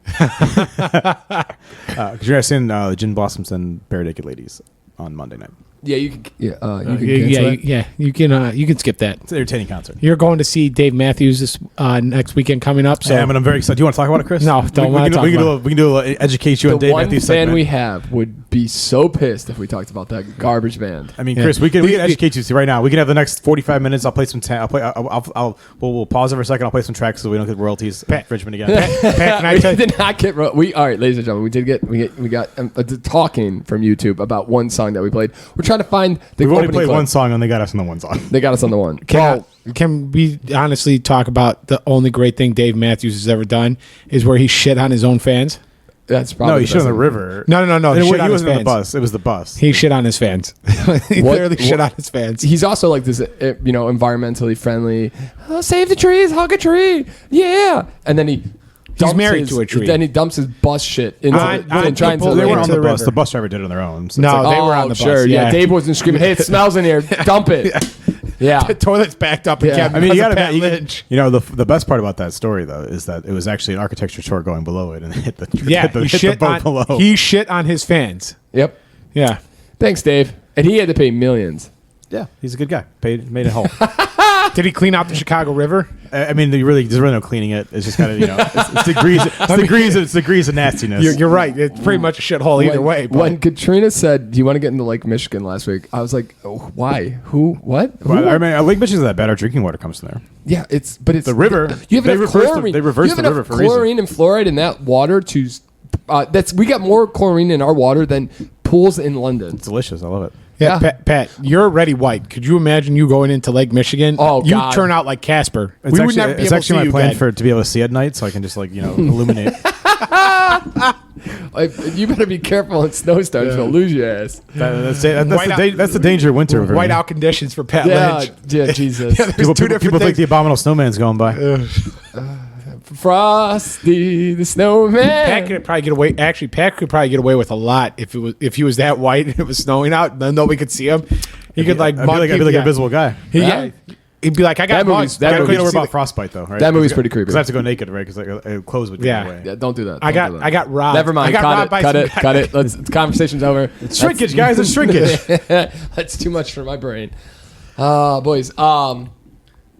Katrina's seeing the Gin Blossoms and Bare Naked Ladies on Monday night. Yeah, you can. You can cancel it. You can skip that. It's an entertaining concert. You're going to see Dave Matthews this next weekend coming up. So Yeah, and I'm very excited. Do you want to talk about it, Chris? No, don't want to talk about it. We can do a educate you on The Dave one Matthews fan segment. we have would be so pissed if we talked about that garbage band. I mean, Chris, we can educate you right now. We can have the next 45 minutes. I'll play some. We'll pause it for a second. I'll play some tracks so we don't get royalties infringement again. Pat, can I tell We you? did not get. All right, ladies and gentlemen, we got talking from YouTube about one song that we played. We're trying to find the We've only opening played clip. one song and they got us on the one song. They got us on the one. Can we honestly talk about the only great thing Dave Matthews has ever done is where he shit on his own fans? That's probably No, he the shit on best the thing. river. No. He He shit on his wasn't in the fans. bus. It was the bus. He shit on his fans. He literally shit on his fans. He's also like this, environmentally friendly. Oh, save the trees, hug a tree, yeah. And then he. dumps married to a tree. Then he dumps his bus shit into and trying people to. They were on into the the bus. river. The bus driver did it on their own. So No, it's like, they were on the bus. Sure, yeah. Yeah. Dave wasn't screaming, "Hey, it smells in here, dump it." Yeah. The toilet's backed up again. I mean, you got Pat to Lynch. the best part about that story though is that it was actually an architecture short going below it and it hit the Yeah, hit the boat below. he shit on his fans. Yep. Yeah. Thanks, Dave. And he had to pay millions. Yeah, he's a good guy. Made it whole. Did he clean out the Chicago River? I mean, there's really no cleaning it. It's just kind of it's degrees. It's degrees of nastiness. You're right. It's pretty much a shithole either way. But When Katrina said, "Do you want to get into Lake Michigan?" last week, I was like, oh, "Why? Who? What?" Who? Well, I mean, Lake Michigan's that bad. Our drinking water comes from there. Yeah, it's the river. You have They enough reversed chlorine. they reversed you have the enough river for a reason. chlorine and fluoride in that water to. We got more chlorine in our water than pools in London. It's delicious. I love it. yeah, Yeah. Pat, you're already white. Could you imagine you going into Lake Michigan? Oh, you God. turn out like Casper. It's We would actually, never be it's able to actually see my you plan again. to be able to see at night, so I can just illuminate. You better be careful in snowstorms. You'll lose your ass. That's Whiteout- that's the danger of winter. for me. Whiteout conditions for Pat Yeah, Lynch. yeah, Jesus. There's People, two people, different people think things. the abominable snowman's going by. Frosty the Snowman. Pat could probably get away. Actually, Pat could probably get away with a lot if he was that white and it was snowing out. And then nobody could see him. He could I'd be like an invisible guy. Yeah. He'd be like, I got That movie's- mugs. that Gotta movie's- You know see about the- frostbite though, right? That movie's pretty creepy. Because I have to go naked, right? Because clothes would get Yeah. away. Yeah, don't do that. I I don't do got that. robbed. Never mind. I got robbed by Cut some it. guy. Cut it. The conversation's over. Shrinkage, guys. It's shrinkage. That's too much for my brain. Boys.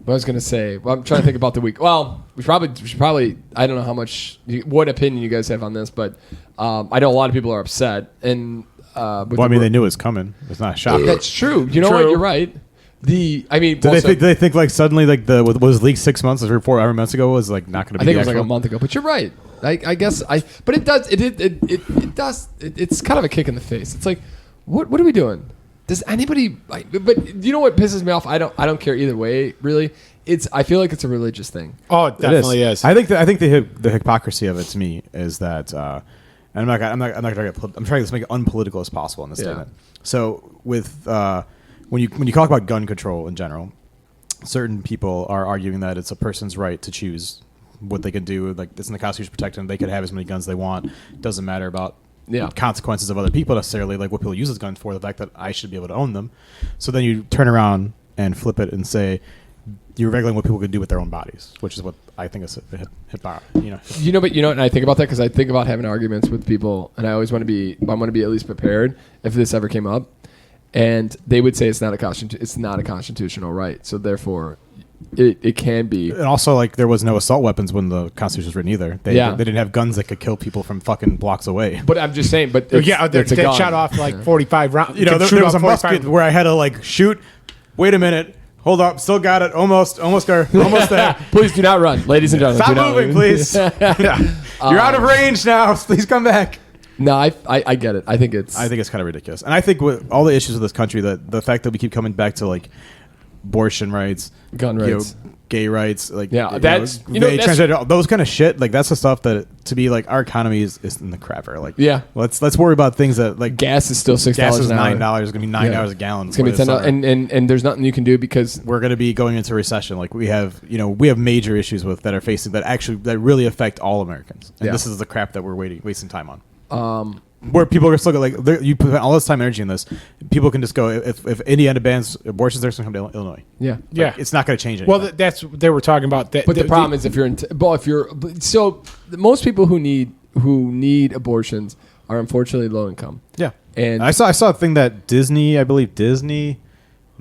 What I was gonna say. Well, I'm trying to think about the week. Well, we should probably. I don't know how much. What opinion you guys have on this, but I know a lot of people are upset. And Well, I mean, they knew it was coming. It's not a shock. that's true. You know what? True. You're right. Did they think like suddenly like what was leaked 6 months or 4 months ago was like not going to be? I think it was the like a actual- month ago, but you're right. I guess but it does. It does. It's kind of a kick in the face. It's like, what are we doing? Does anybody? But you know what pisses me off? I don't care either way. Really, I feel like it's a religious thing. Oh, it definitely is. I think the hypocrisy of it to me is that, and I'm not trying to make it unpolitical as possible in this Yeah. statement. So with when you talk about gun control in general, certain people are arguing that it's a person's right to choose what they can do. Like it's in the Constitution protecting them. They could have as many guns they want. Doesn't matter about consequences of other people necessarily, like what people use as guns for. The fact that I should be able to own them. So then you turn around and flip it and say you're regulating what people can do with their own bodies, which is what I think is And I think about that because I think about having arguments with people, and I always want to be at least prepared if this ever came up. And they would say it's not a constitutional right, so therefore, it can be. And also, like, there was no assault weapons when the Constitution was written either. They didn't have guns that could kill people from fucking blocks away. But I'm just saying. But they it's a gun. shot off like 45 rounds. You know, there was a musket where I had to like shoot. Wait a minute. Hold up. Still got it. Almost there. Please do not run, ladies and gentlemen. Stop do not moving, move. please. You're out of range now. Please come back. No, I get it. I think it's kind of ridiculous. And I think with all the issues with this country, the fact that we keep coming back to like abortion rights, gun rights, gay rights, like that's transgender, those kind of shit. Like that's the stuff that to be like our economy is in the crapper. Like let's worry about things that like gas is still $6 gas is an hour. $9. It's gonna be $9 a gallon. It's gonna be $10, and there's nothing you can do because we're gonna be going into recession. Like we have major issues that are facing that really affect all Americans. And this is the crap that we're wasting time on. Where people are still like you put all this time and energy in this, people can just go if Indiana bans abortions, they're going to come to Illinois. It's not going to change anything. Well, that's what they were talking about. But the problem is most people who need abortions are unfortunately low income. Yeah, and I saw a thing that Disney,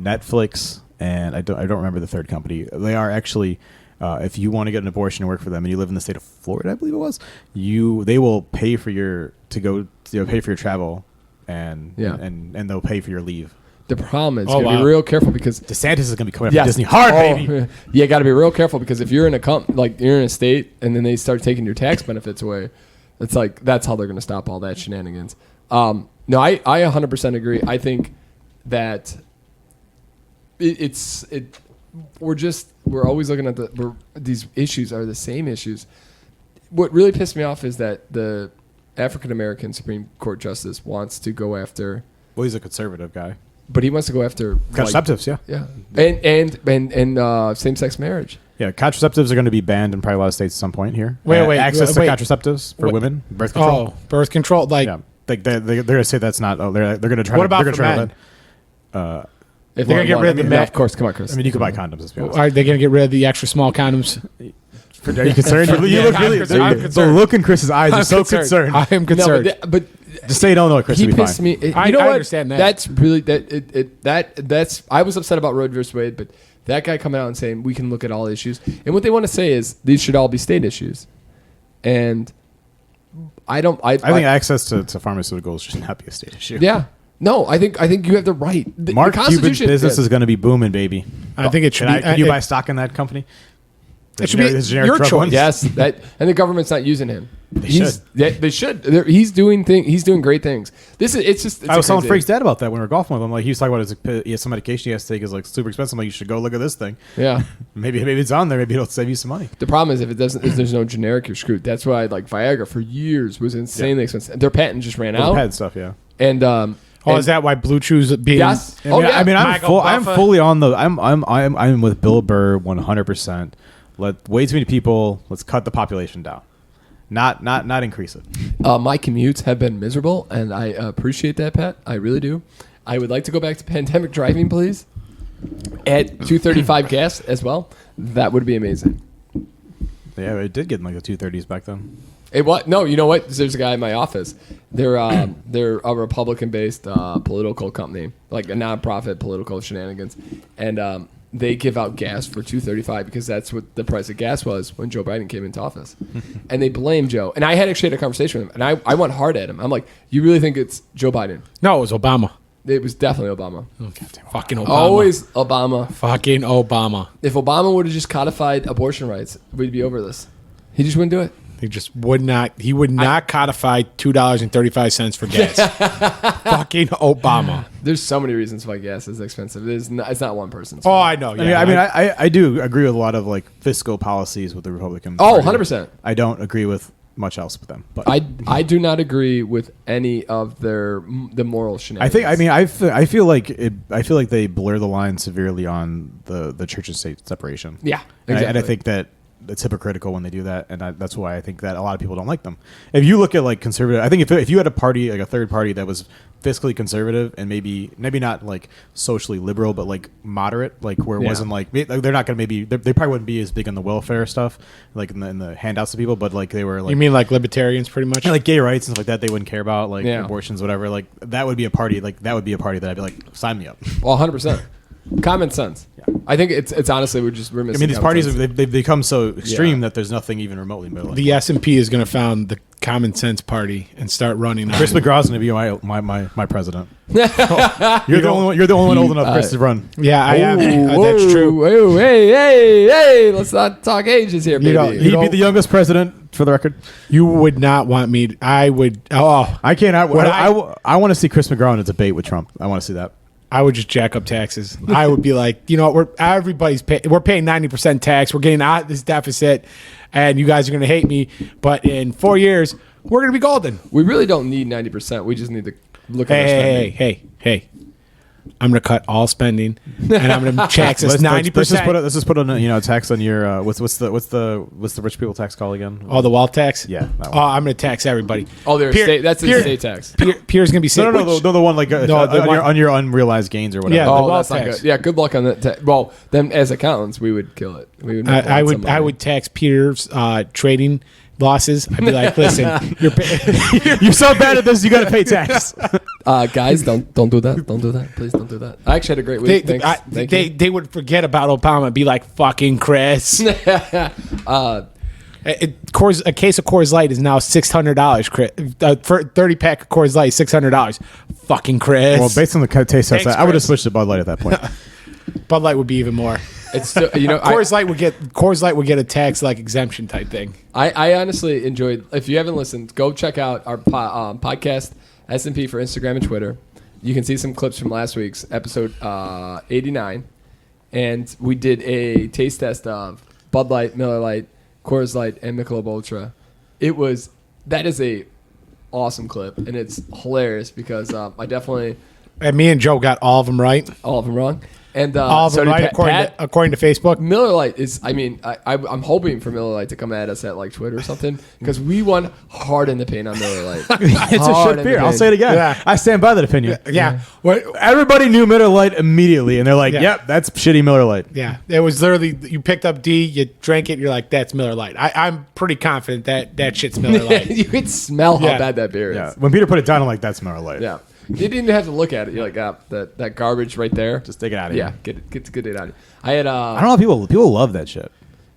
Netflix, and I don't remember the third company. They are actually. If you want to get an abortion and work for them, and you live in the state of Florida, I believe it was, they will pay for your pay for your travel, and they'll pay for your leave. The problem is you got to be real careful because DeSantis is going to be coming after Disney hard, baby. You got to be real careful because if you're in you're in a state and then they start taking your tax benefits away, it's like that's how they're going to stop all that shenanigans. No, I 100% agree. I think that we're always looking at these issues are the same issues. What really pissed me off is that the African American Supreme Court justice wants to go after. Well, he's a conservative guy, but he wants to go after contraceptives. And same sex marriage. Yeah, contraceptives are going to be banned in probably a lot of states at some point here. Access to contraceptives for women, birth control. Oh, birth control, like they're going to say that's not. They're going to try. What about for men? If they're going to get rid of the men, of course. Come on, Chris. I mean, you can buy condoms. Let's be honest. Are they going to get rid of the extra small condoms? Are you concerned? You look really. The look in Chris's eyes is so concerned. I am concerned. No, but just say no, Chris. He will be pissed fine. me. I what? understand that. That's really that's. I was upset about Roe versus Wade, but That guy coming out and saying we can look at all issues, and what they want to say is these should all be state issues, and I don't. I think access to pharmaceuticals should not be a state issue. Yeah. No, I think you have the right. Mark the Cuban business is going to be booming, baby. I think it should be. Can you buy stock in that company? It should be generic your drug choice. ones? Yes, and the government's not using him. They should. They should. He's doing great things. I was telling Freak's dad about that when we were golfing with him. Like he was talking about he has some medication he has to take is like super expensive. I'm like, you should go look at this thing. Yeah. maybe it's on there. Maybe it'll save you some money. The problem is if there's no generic, you're screwed. That's why like Viagra for years was insanely expensive. Their patent just ran out. Patent stuff, yeah. And is that why Blue Chew's being? Yes. I mean, Michael I'm Buffa. fully on the. I'm with Bill Burr 100%. Let way too many people. Let's cut the population down, not increase it. my commutes have been miserable, and I appreciate that, Pat. I really do. I would like to go back to pandemic driving, please. At 235 gas as well. That would be amazing. Yeah, it did get in like the 230s back then. It what? No, you know what? There's a guy in my office. They're a Republican-based political company, like a nonprofit political shenanigans, and they give out gas for $2.35 because that's what the price of gas was when Joe Biden came into office, and they blame Joe. And I had a conversation with him, and I went hard at him. I'm like, "You really think it's Joe Biden?" No, it was Obama. It was definitely Obama. Fucking Obama. Always Obama. Fucking Obama. If Obama would have just codified abortion rights, we'd be over this. He just wouldn't do it. He just would not. He would not codify $2.35 for gas. Fucking Obama. There's so many reasons why gas is expensive. It's not one person's. Oh, fault. I know. Yeah, I do agree with a lot of like fiscal policies with the Republican Oh, Party. 100%. I don't agree with much else with them, but I do not agree with any of the moral shenanigans. I feel like they blur the line severely on the church and state separation. Yeah, And exactly. I think that it's hypocritical when they do that, and that's why I think that a lot of people don't like them. If you look at like conservative, I think if you had a party like a third party that was fiscally conservative and maybe not like socially liberal, but like moderate, like where it wasn't like they're not going to they probably wouldn't be as big on the welfare stuff, like in the handouts to people, but like they were like you mean like libertarians, pretty much, like gay rights and stuff like that. They wouldn't care about like Yeah. abortions, whatever. Like that would be a party. Like that would be a party that I'd be like, sign me up. Well, 100%. Common sense. Yeah. I think it's honestly we're missing. I mean, these parties sense. they've become so extreme that there's nothing even remotely middle. The S&P is going to found the Common Sense Party and start running. Chris McGraw's going to be my president. You're the only one old enough, Chris, to run. Yeah, I am. That's true. Whoa, hey! Let's not talk ages here, baby. He'd be the youngest president, for the record. You would not want me. I would. Oh, I can't. I want to see Chris McGraw in a debate with Trump. I want to see that. I would just jack up taxes. I would be like, we're paying 90% tax. We're getting out of this deficit, and you guys are going to hate me. But in 4 years, we're going to be golden. We really don't need 90%. We just need to look at our spending. Hey. I'm going to cut all spending, and I'm going to tax us 90%. Let's just put a tax on your what's the rich people tax call again? Oh, the wealth tax. Yeah. That Oh, one. I'm going to tax everybody. Oh, that's the state tax. Pierre's going to be state. No, the one like on your unrealized gains or whatever. Yeah, Oh, the wealth that's not tax. good. Yeah, good luck on that. Well, then as accountants, we would kill it. We would. I would tax Peter's trading losses. I'd be like, listen, you're so bad at this, you got to pay tax. Guys, don't do that. Don't do that. Please don't do that. I actually had a great week. Thanks. They would forget about Obama and be like, fucking Chris. A case of Coors Light is now $600. Chris, for 30 pack of Coors Light, $600. Fucking Chris. Well, based on the taste test, Thanks, I would have Chris. switched to Bud Light at that point. Bud Light would be even more. It's still, Coors Light would get a tax like exemption type thing. I honestly enjoyed. If you haven't listened, go check out our podcast S&P for Instagram and Twitter. You can see some clips from last week's episode 89, and we did a taste test of Bud Light, Miller Lite, Coors Light, and Michelob Ultra. That is a awesome clip, and it's hilarious because I definitely And me and Joe got all of them right. all of them wrong. And All of so them did right Pat. according to Facebook. Miller Lite is, I'm hoping for Miller Lite to come at us at like Twitter or something because we won hard in the paint on Miller Lite. It's a shit beer. I'll say it again. Yeah. I stand by that opinion. Yeah. Everybody knew Miller Lite immediately, and they're like, Yeah. "Yep, that's shitty Miller Lite." Yeah. It was literally, you picked up D, you drank it, and you're like, that's Miller Lite. I'm pretty confident that shit's Miller Lite. You could smell how Yeah. bad that beer is. Yeah. When Peter put it down, I'm like, "That's Miller Lite." Yeah. You didn't even have to look at it. You're like, that garbage right there. Just take it out of Yeah, here. get it out of here. I had I don't know. People love that shit.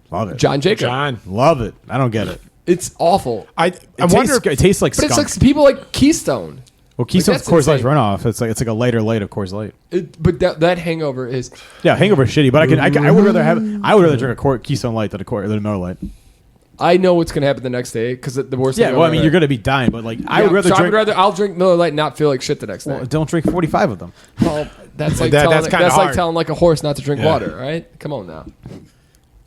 Love it. John Jacob. John. Love it. I don't get it. It's awful. I wonder. It tastes like But skunk. it's like people like Keystone. Well, Keystone's that's Coors Light's insane. runoff. It's like a lighter light of Coors Light. But that hangover is. Yeah, hangover is shitty, but I would rather drink a Keystone Light than a Miller Light. I know what's gonna happen the next day because the worst. Yeah, thing well, I I've mean, ever- you're gonna be dying, but like I would rather so drink. I'll drink Miller Lite and not feel like shit the next day. Well, don't drink 45 of them. Well, that's like That's telling, kinda that's like hard. telling like a horse not to drink Yeah. water, right? Come on now.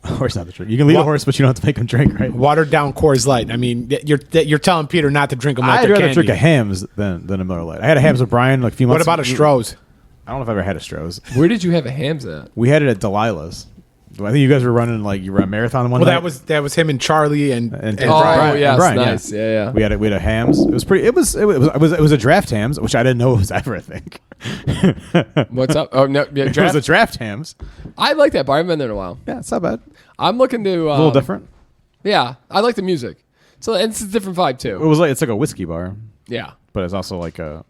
Horse not the drink. You can lead a horse, but you don't have to make him drink, right? Watered down Coors Light. I mean, you're telling Peter not to drink them like I'd they're rather candy. drink a Hamm's than a Miller Lite. I had a Hamm's with Brian like a few What months. about a Stroh's? I don't know if I ever had a Stroh's. Where did you have a Hams at? We had it at Delilah's. I think you guys were running you were a marathon one Well, night. that was him and Charlie and And Oh, Brian. yes, Brian, nice. Yeah. We had a Hamm's. It was pretty. It was a draft Hamm's, which I didn't know it was ever a thing. What's up? Oh no, yeah, It was a draft. draft Hamm's. I like that bar. I haven't been there in a while. Yeah, it's not bad. I'm looking to A little different. Yeah, I like the music. So and it's a different vibe It too. was it's like a whiskey bar, Yeah. but it's also like a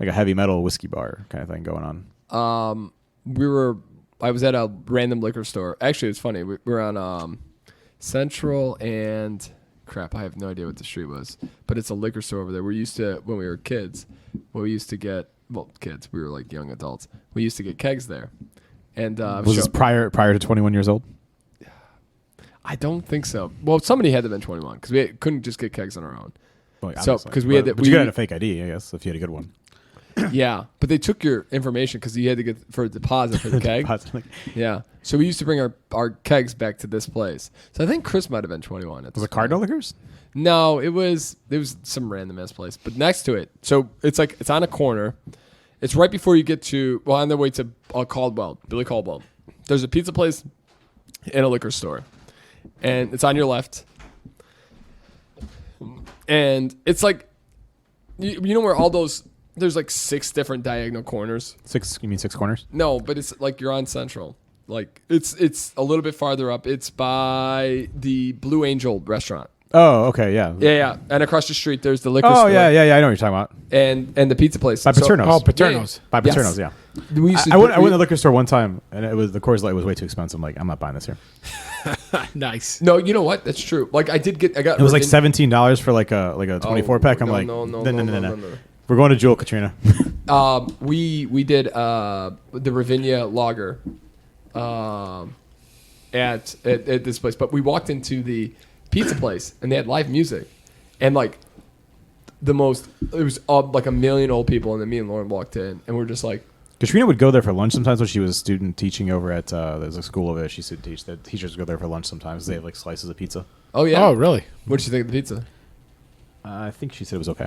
heavy metal whiskey bar kind of thing going on. I was at a random liquor store. Actually, it's funny. We were on Central and crap. I have no idea what the street was, but it's a liquor store over there. We used to when we were kids. We used to get kids. We were like young adults. We used to get kegs there, and Was this prior to 21 years old? I don't think so. Well, somebody had to have been 21 because we couldn't just get kegs on our own. Well, So, obviously. 'cause we had But to- you we- got a fake ID, I guess, if you had a good one. Yeah, but they took your information because you had to get for a deposit for the keg. Yeah, so we used to bring our kegs back to this place. So I think Chris might have been 21. Was it Cardinal Liquors? No, it was some random ass place. But next to it, so it's on a corner. It's right before you get to on the way to Caldwell, Billy Caldwell. There's a pizza place and a liquor store, and it's on your left. And it's like, you know where all those. There's like 6 different diagonal corners. You mean 6 corners? No, but it's like you're on Central. Like it's a little bit farther up. It's by the Blue Angel restaurant. Oh, okay, yeah. Yeah. And across the street there's the liquor Oh, store. yeah. I know what you're talking about. And the pizza place. By Paterno's. Oh, Paterno's. By Yes. Paterno's, yeah. We used to I went to the liquor store one time, and it was the Coors Light was way too expensive. I'm like, I'm not buying this here. Nice. No, you know what? That's true. Like I got It was like $17 for like a 24 pack. I'm like, no. We're going to Jewel, Katrina. We did the Ravinia Lager at this place, but we walked into the pizza place and they had live music, and like it was like a million old people, and then me and Lauren walked in and we're just like. Katrina would go there for lunch sometimes when she was a student teaching over at there's a school over there. She used to teach. The teachers go there for lunch sometimes. They have like slices of pizza. Oh yeah. Oh, really? What did you think of the pizza? I think she said it was okay.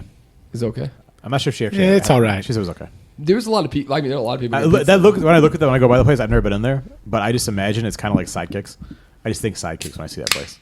Is it okay? I'm not sure if she actually. Yeah, it's all right. She said it was okay. There was a lot of people. I mean, there are a lot of people. When I look at that when I go by the place, I've never been in there, but I just imagine it's kind of like Sidekicks. I just think Sidekicks when I see that place.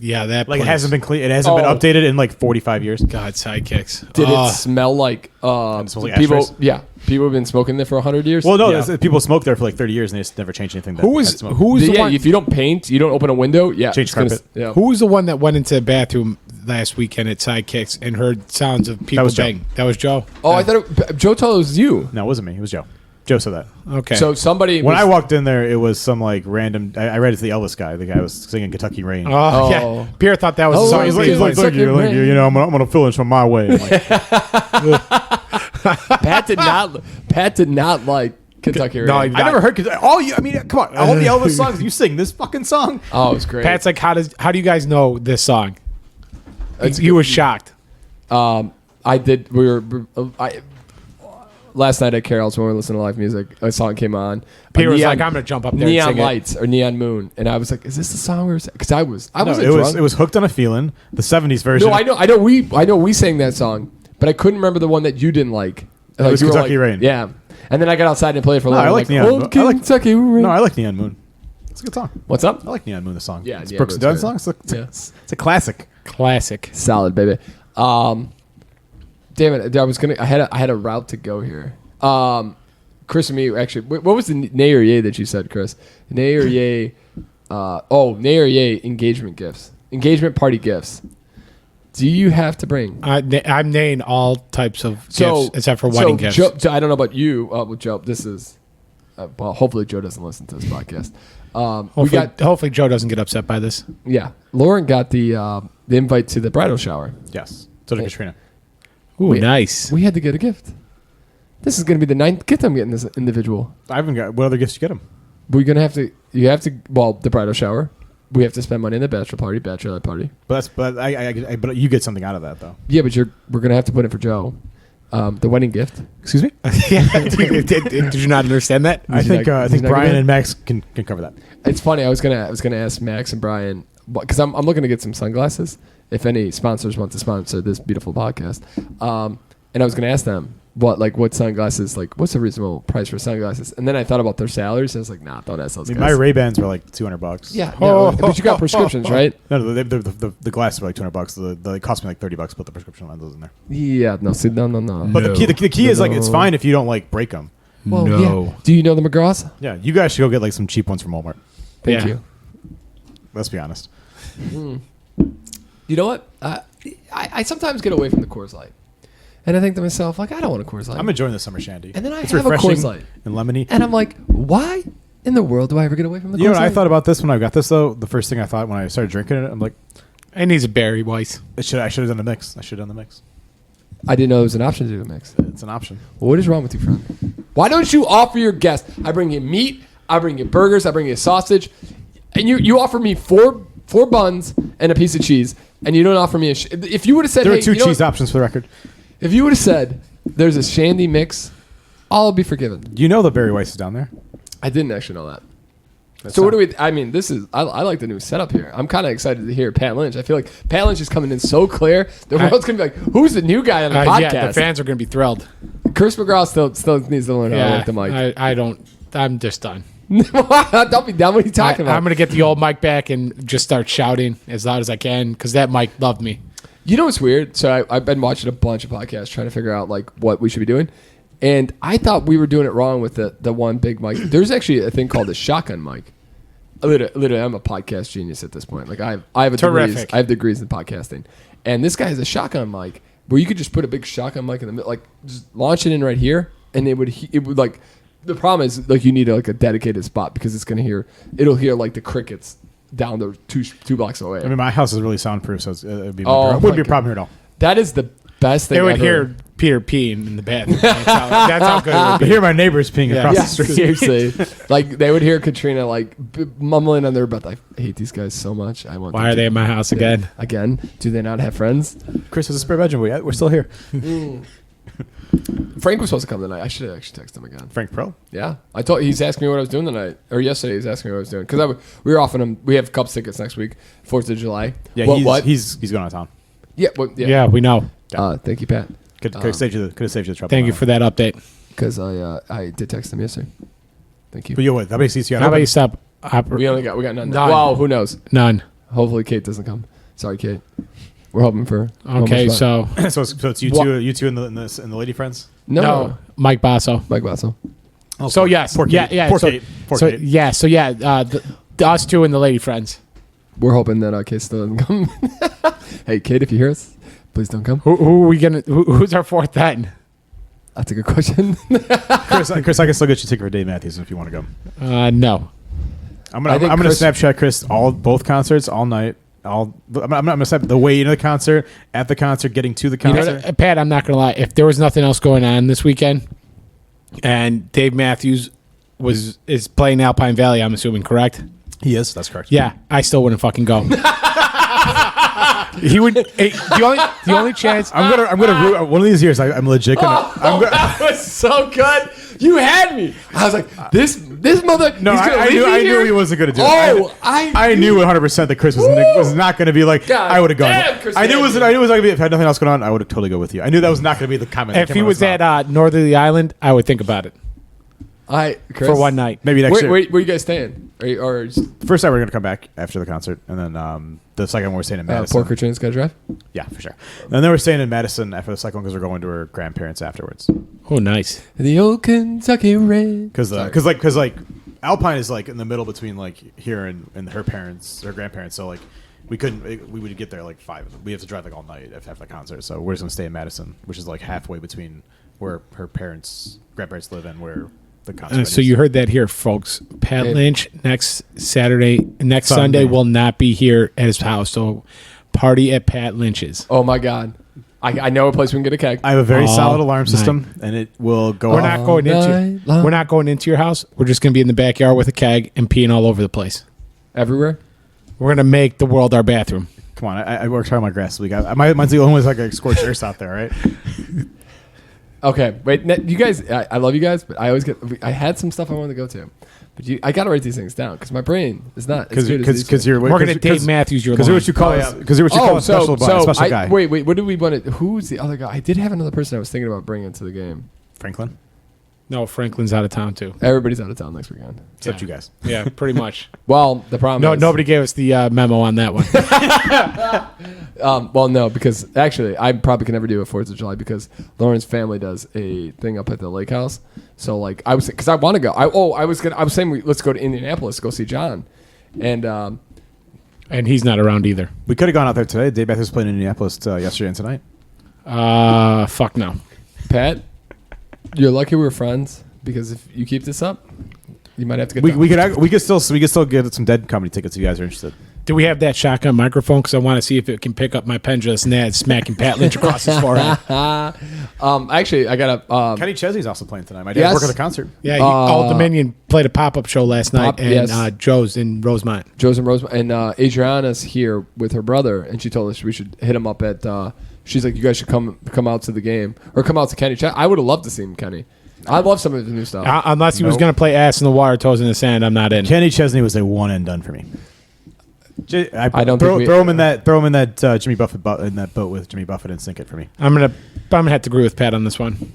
Yeah, that Like place. it hasn't been clean. It hasn't been Oh. updated in like 45 years. God, sidekicks. Did Oh. it smell like it smells like people? ashtrays? Yeah, people have been smoking there for 100 years. Well, no, yeah. people smoke there for like 30 years and they just never change anything. That Who had was smoke. who was the yeah, one? if you don't paint, you don't open a window. Yeah, Change it's gonna- carpet. Yeah. Who was the one that went into the bathroom last weekend at Sidekicks and heard sounds of people was Joe. banging? That was Joe. Oh, I thought Joe told it was you. No, it wasn't me. It was Joe. Joe said that. Okay. So somebody. When was- I walked in there, it was some like random. I read it's the Elvis guy. The guy was singing Kentucky Rain. Oh, Oh. yeah. Pierre thought that was Oh, the song. he's He's like- like, Kentucky you know, I'm gonna fill in from my way. I'm like, Pat did not like Kentucky Rain. No, I never heard. I mean, come on, all the Elvis songs you sing this fucking song. Oh, it was great. Pat's like, how do you guys know this song? It's He was shocked. I did. Last night at Carol's when we were listening to live music, a song came on. Peter was Neon- like, I'm gonna jump up there and Neon sing it. Lights or Neon Moon, and I was like, "Is this the song we were?" Because I wasn't it was drunk. it was hooked on a feeling. The '70s version. No, I know. We sang that song, but I couldn't remember the one that you didn't like. Like, was you were Kentucky like- Rain. Yeah, and then I got outside and played it for a No, little. I like like, Neon Old Moon. I like- Kentucky Rain. No, I like Neon Moon. It's a good song. What's up? I like Neon Moon. The song. Yeah, it's Neon Brooks and Moon's Dunn great. song. Yeah. It's a classic. Classic. Solid, baby. Damn it! I had a route to go here. Chris and me actually. What was the nay or yay that you said, Chris? Nay or yay? Nay or yay? Engagement party gifts. Do you have to bring? I'm nailing all types of gifts except for wedding gifts. Joe, I don't know about you, with Joe. This is well. Hopefully, Joe doesn't listen to this podcast. Hopefully, Joe doesn't get upset by this. Yeah, Lauren got the invite to the bridal shower. Yes. So did Katrina. Ooh, nice. We had to get a gift. This is going to be the 9th gift I'm getting this individual. I haven't got. What other gifts you get him? We're gonna have to. You have to. Well, the bridal shower. We have to spend money in the bachelorette party. But but you get something out of that though. Yeah, but we're gonna have to put it for Joe. The wedding gift. Excuse me. Did you not understand that? I think Brian and Max can cover that. It's funny. I was gonna ask Max and Brian because I'm looking to get some sunglasses. If any sponsors want to sponsor this beautiful podcast, and I was gonna ask them what sunglasses, what's a reasonable price for sunglasses, and then I thought about their salaries. And I was like, nah, don't ask those guys. My Ray-Bans were like $200. Yeah, no, but you got prescriptions, right? No, the glasses were like $200. They cost me like $30. Put the prescription lenses in there. Yeah, no. But the key is it's fine if you don't break them. Well, no. Yeah. Do you know the McGraws? Yeah, you guys should go get some cheap ones from Walmart. Thank you. Let's be honest. You know what? I sometimes get away from the Coors Light. And I think to myself, I don't want a Coors Light. I'm enjoying the summer shandy. And then it's have a refreshing Coors Light. And lemony. And I'm like, why in the world do I ever get away from the Coors You know what Light? I thought about this when I got this, though? The first thing I thought when I started drinking it, I'm like, It needs a Barry Weiss. I should have done the mix. I should have done the mix. I didn't know there was an option to do a mix. It's an option. Well, what is wrong with you, friend? Why don't you offer your guests? I bring you meat. I bring you burgers. I bring you sausage. And you offer me four buns and a piece of cheese. And you don't offer me if you would have said, there were two cheese options for the record. If you would have said, there's a shandy mix, I'll be forgiven. You know the Barry Weiss is down there. I didn't actually know that. So what do we? I mean, I like the new setup here. I'm kind of excited to hear Pat Lynch. I feel like Pat Lynch is coming in so clear. The world's gonna be like, who's the new guy on the podcast? Yeah, the fans are gonna be thrilled. Chris McGraw still needs to learn how to work the mic. I don't. I'm just done. Don't be done. What are you talking about? I'm gonna get the old mic back and just start shouting as loud as I can because that mic loved me. You know what's weird? So I've been watching a bunch of podcasts trying to figure out what we should be doing. And I thought we were doing it wrong with the one big mic. There's actually a thing called a shotgun mic. Literally, I'm a podcast genius at this point. I have degrees in podcasting. And this guy has a shotgun mic where you could just put a big shotgun mic in the middle, just launch it in right here, and it would the problem is you need a dedicated spot because it'll hear the crickets down the two blocks away. I mean, my house is really soundproof, so it wouldn't be a problem here at all. That is the best thing. They would hear Peter peeing in the bathroom. That's how good it would be. I hear my neighbors peeing across the street. Seriously, they would hear Katrina mumbling under her breath. I hate these guys so much. Why are they in my house again? Again? Do they not have friends? Chris has a spare bedroom. We're still here. Frank was supposed to come tonight. I should actually text him again. Frank Pro? Yeah, he's asking me what I was doing tonight, or yesterday. He's asking me what I was doing because we were offering him. We have Cubs tickets next week, 4th of July. Yeah, he's going out of town. Yeah, yeah, we know. Thank you, Pat. Could have saved you the trouble. Thank you for that update. Because I did text him yesterday. Thank you. But how many seats you got? How about you stop? We got none. Wow, who knows? None. Hopefully Kate doesn't come. Sorry, Kate. We're hoping for. Okay, so it's you two and the lady friends. No, Mike Basso. Oh, so yes, poor Kate. Kate. Kate. Us two and the lady friends. We're hoping that Kate still doesn't come. Hey, Kate, if you hear us, please don't come. Who are we gonna? Who's our fourth then? That's a good question. Chris, I can still get you a ticket for Dave Matthews if you want to go. No. I'm gonna Snapchat Chris both concerts all night. I'm gonna snap the way into the concert, at the concert, getting to the concert. Pat, I'm not gonna lie. If there was nothing else going on this weekend, and Dave Matthews is playing Alpine Valley, I'm assuming, correct? He is. That's correct. Yeah, I still wouldn't fucking go. He would. The only chance I'm gonna one of these years. I'm legit gonna. That was so good. You had me. I was like, this mother. No, he's I knew he wasn't gonna do it. I knew 100% that Chris was not gonna be like. God, I would have gone. damn, I knew it was not gonna be. If I had nothing else going on, I would have totally go with you. I knew that was not gonna be the comment. If he was at Northerly Island, I would think about it. Chris, for one night. Maybe next year. Where you guys staying? First time we're gonna come back after the concert, and then the second one we're staying in Madison. Poor Katrina's got to drive? Yeah, for sure. And then we're staying in Madison after the second one because we're going to her grandparents afterwards. Oh, nice. The old Kentucky rain. Because Alpine is in the middle between here and her grandparents. So we couldn't. We would get there like 5. We have to drive like all night after the concert. So we're just gonna stay in Madison, which is like halfway between where her grandparents live and where the concert. So you heard that here, folks. Pat Lynch next Sunday will not be here at his house. So party at Pat Lynch's. Oh my God. I know a place we can get a keg. I have a very solid alarm system, and it will go. We're not going into. We're not going into your house. We're just going to be in the backyard with a keg and peeing all over the place. Everywhere. We're going to make the world our bathroom. Come on, I worked hard on my grass. Mine's the only one like a scorched earth out there, right? Okay, wait, you guys. I love you guys, but I always I had some stuff I wanted to go to, but I got to write these things down because my brain is not as good as because you're we're going to Dave Matthews your because you're what you call a special guy. Wait, what do we want to? Who's the other guy? I did have another person I was thinking about bringing to the game. Franklin. No, Franklin's out of town too. Everybody's out of town next weekend Except you guys. Yeah, pretty much. Well, the problem is nobody gave us the memo on that one. Well, no, because actually I probably can never do a 4th of July because Lauren's family does a thing up at the lake house. So like I was, because I want to go. I was saying let's go to Indianapolis to go see John, and he's not around either. We could have gone out there today. Dave Matthews played in Indianapolis yesterday and tonight. Fuck no. Pat, you're lucky we're friends because if you keep this up, you might have to get. We could still get some Dead comedy tickets if you guys are interested. Do we have that shotgun microphone? Because I want to see if it can pick up my pendulous Nad smacking Pat Lynch across his forehead. Actually, I got a. Kenny Chesney's also playing tonight. My dad worked at the concert. Yeah, Old Dominion played a pop-up show last night, and Joe's in Rosemont. And Adriana's here with her brother, and she told us we should hit him up at. She's like, you guys should come out to the game or come out to Kenny. I would have loved to see him, Kenny. I love some of his new stuff. Unless he was going to play ass in the water, toes in the sand, I'm not in. Kenny Chesney was a one and done for me. I don't throw him in that Jimmy Buffett in that boat with Jimmy Buffett and sink it for me. I'm gonna have to agree with Pat on this one.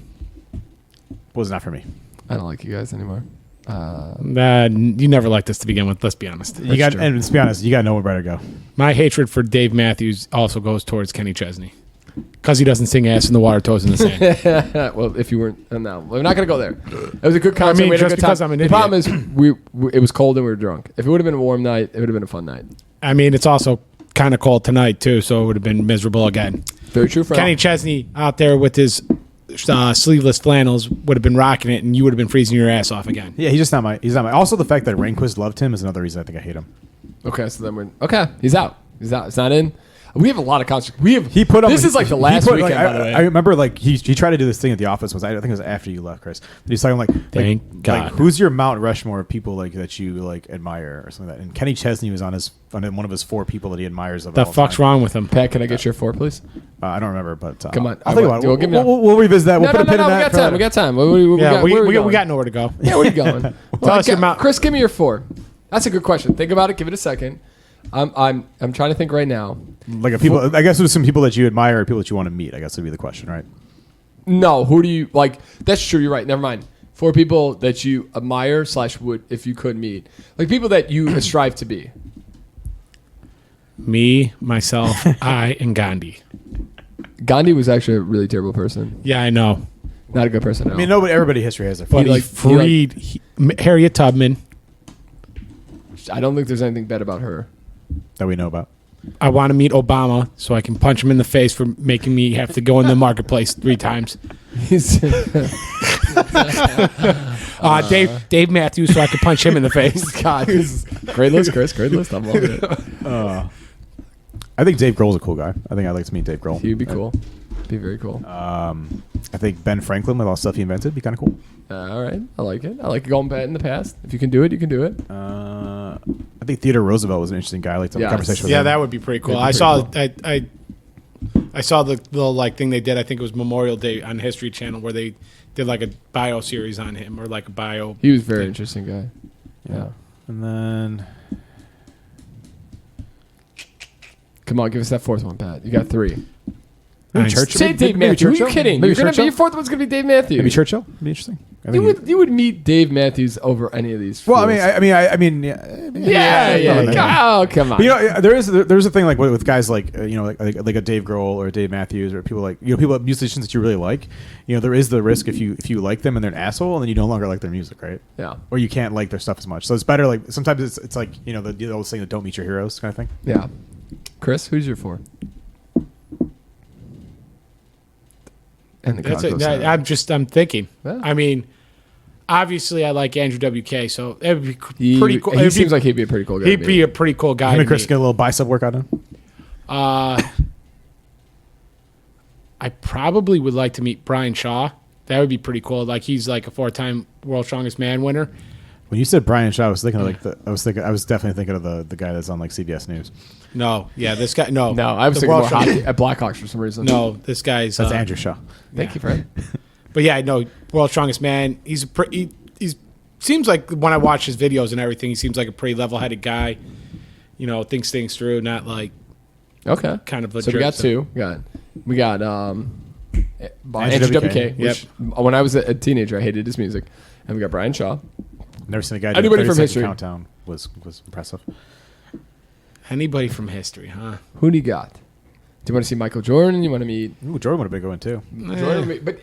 Was not for me. I don't like you guys anymore. You never liked us to begin with. Let's be honest. And let's be honest, you got nowhere better to go. My hatred for Dave Matthews also goes towards Kenny Chesney because he doesn't sing ass in the water, toes in the sand. Well, if you weren't, no, we're not gonna go there. It was a good concert. I mean, we had a just good time. because I'm an the idiot. problem is it was cold and we were drunk. If it would have been a warm night, it would have been a fun night. I mean, it's also kind of cold tonight too, so it would have been miserable again. Very true. For Kenny Chesney out there with his sleeveless flannels would have been rocking it, and you would have been freezing your ass off again. Yeah, he's not my. Also, the fact that Rehnquist loved him is another reason I think I hate him. Okay, so then he's out. He's out. It's not in. We have a lot of concerts. He put up. This is like the last weekend. By the way, I remember like he tried to do this thing at the office. I think it was after you left, Chris. He's talking like, Thank God. Who's your Mount Rushmore of people like that you like admire or something like that? And Kenny Chesney was on one of his 4 people that he admires. The fuck's wrong with him? Pat, can I get your 4, please? I don't remember, but come on. I'll think about it. We'll revisit that. We'll put a pin in that. We got time. We got nowhere to go. Yeah, where are you going? Tell us your Mount. Chris, give me your 4. That's a good question. Think about it. Give it a second. I'm trying to think right now. Like people, I guess there's some people that you admire or people that you want to meet. I guess would be the question, right? No, who do you like? That's true. You're right. Never mind. 4 people that you admire / would if you could meet, like people that you strive to be. Me, myself, I, and Gandhi. Gandhi was actually a really terrible person. Yeah, I know. Not a good person. I mean, everybody history has their. But he freed Harriet Tubman. I don't think there's anything bad about her that we know about. I want to meet Obama so I can punch him in the face for making me have to go in the marketplace 3 times. Dave Matthews so I can punch him in the face. God, this is great list, Chris. Great list. I'm loving it. I think Dave Grohl's a cool guy. I think I'd like to meet Dave Grohl. He'd be cool. Be very cool. I think Ben Franklin with all the stuff he invented would be kind of cool. All right. I like it. I like going back in the past. If you can do it, you can do it. I think Theodore Roosevelt was an interesting guy. I like to have a conversation with him. Yeah, that would be pretty cool. I saw the little like thing they did. I think it was Memorial Day on History Channel where they did like a bio series on him or like a bio. He was a very interesting guy. Yeah. And then, come on, give us that 4th one, Pat. You got 3. Churchill. Say Dave Matthews. Are you kidding? Your 4th one's gonna be Dave Matthews. Maybe Churchill. It'd be interesting. You would meet Dave Matthews over any of these. Well, fools. yeah. Oh, come on. But, there's a thing like with guys like like a Dave Grohl or a Dave Matthews or people like musicians that you really like. There is the risk if you like them and they're an asshole and then you no longer like their music, right? Yeah. Or you can't like their stuff as much. So it's better like sometimes it's like the old saying that don't meet your heroes kind of thing. Yeah. Chris, who's your 4? And the That's crowd it. goes silent. I'm thinking. Yeah. I mean, obviously, I like Andrew WK, so it would be He, pretty cool. he seems like he'd be a pretty cool guy. he'd to be me. a pretty cool guy. Him to and Chris meet. get a little bicep workout in. I probably would like to meet Brian Shaw. That would be pretty cool. Like he's like a 4-time World Strongest Man winner. When you said Brian Shaw, I was thinking of I was definitely thinking of the guy that's on like CBS News. No, yeah, this guy. No, No, I was The thinking more World hockey at Blackhawks for some reason. No, this guy's. That's Andrew Shaw. Thank you, Fred. But yeah, no, World Strongest Man. He's he's seems like when I watch his videos and everything, he seems like a pretty level-headed guy. You know, thinks things through, not like Okay. kind of a So jerk. we got 2. We got Andrew WK. Yep. Which, when I was a teenager, I hated his music. And we got Brian Shaw. Never seen a guy. Anybody do a from 30-second history? Countdown was impressive. Anybody from history, huh? Who do you got? Do you want to see Michael Jordan? You want to meet Ooh, Jordan would have been going too. Jordan? But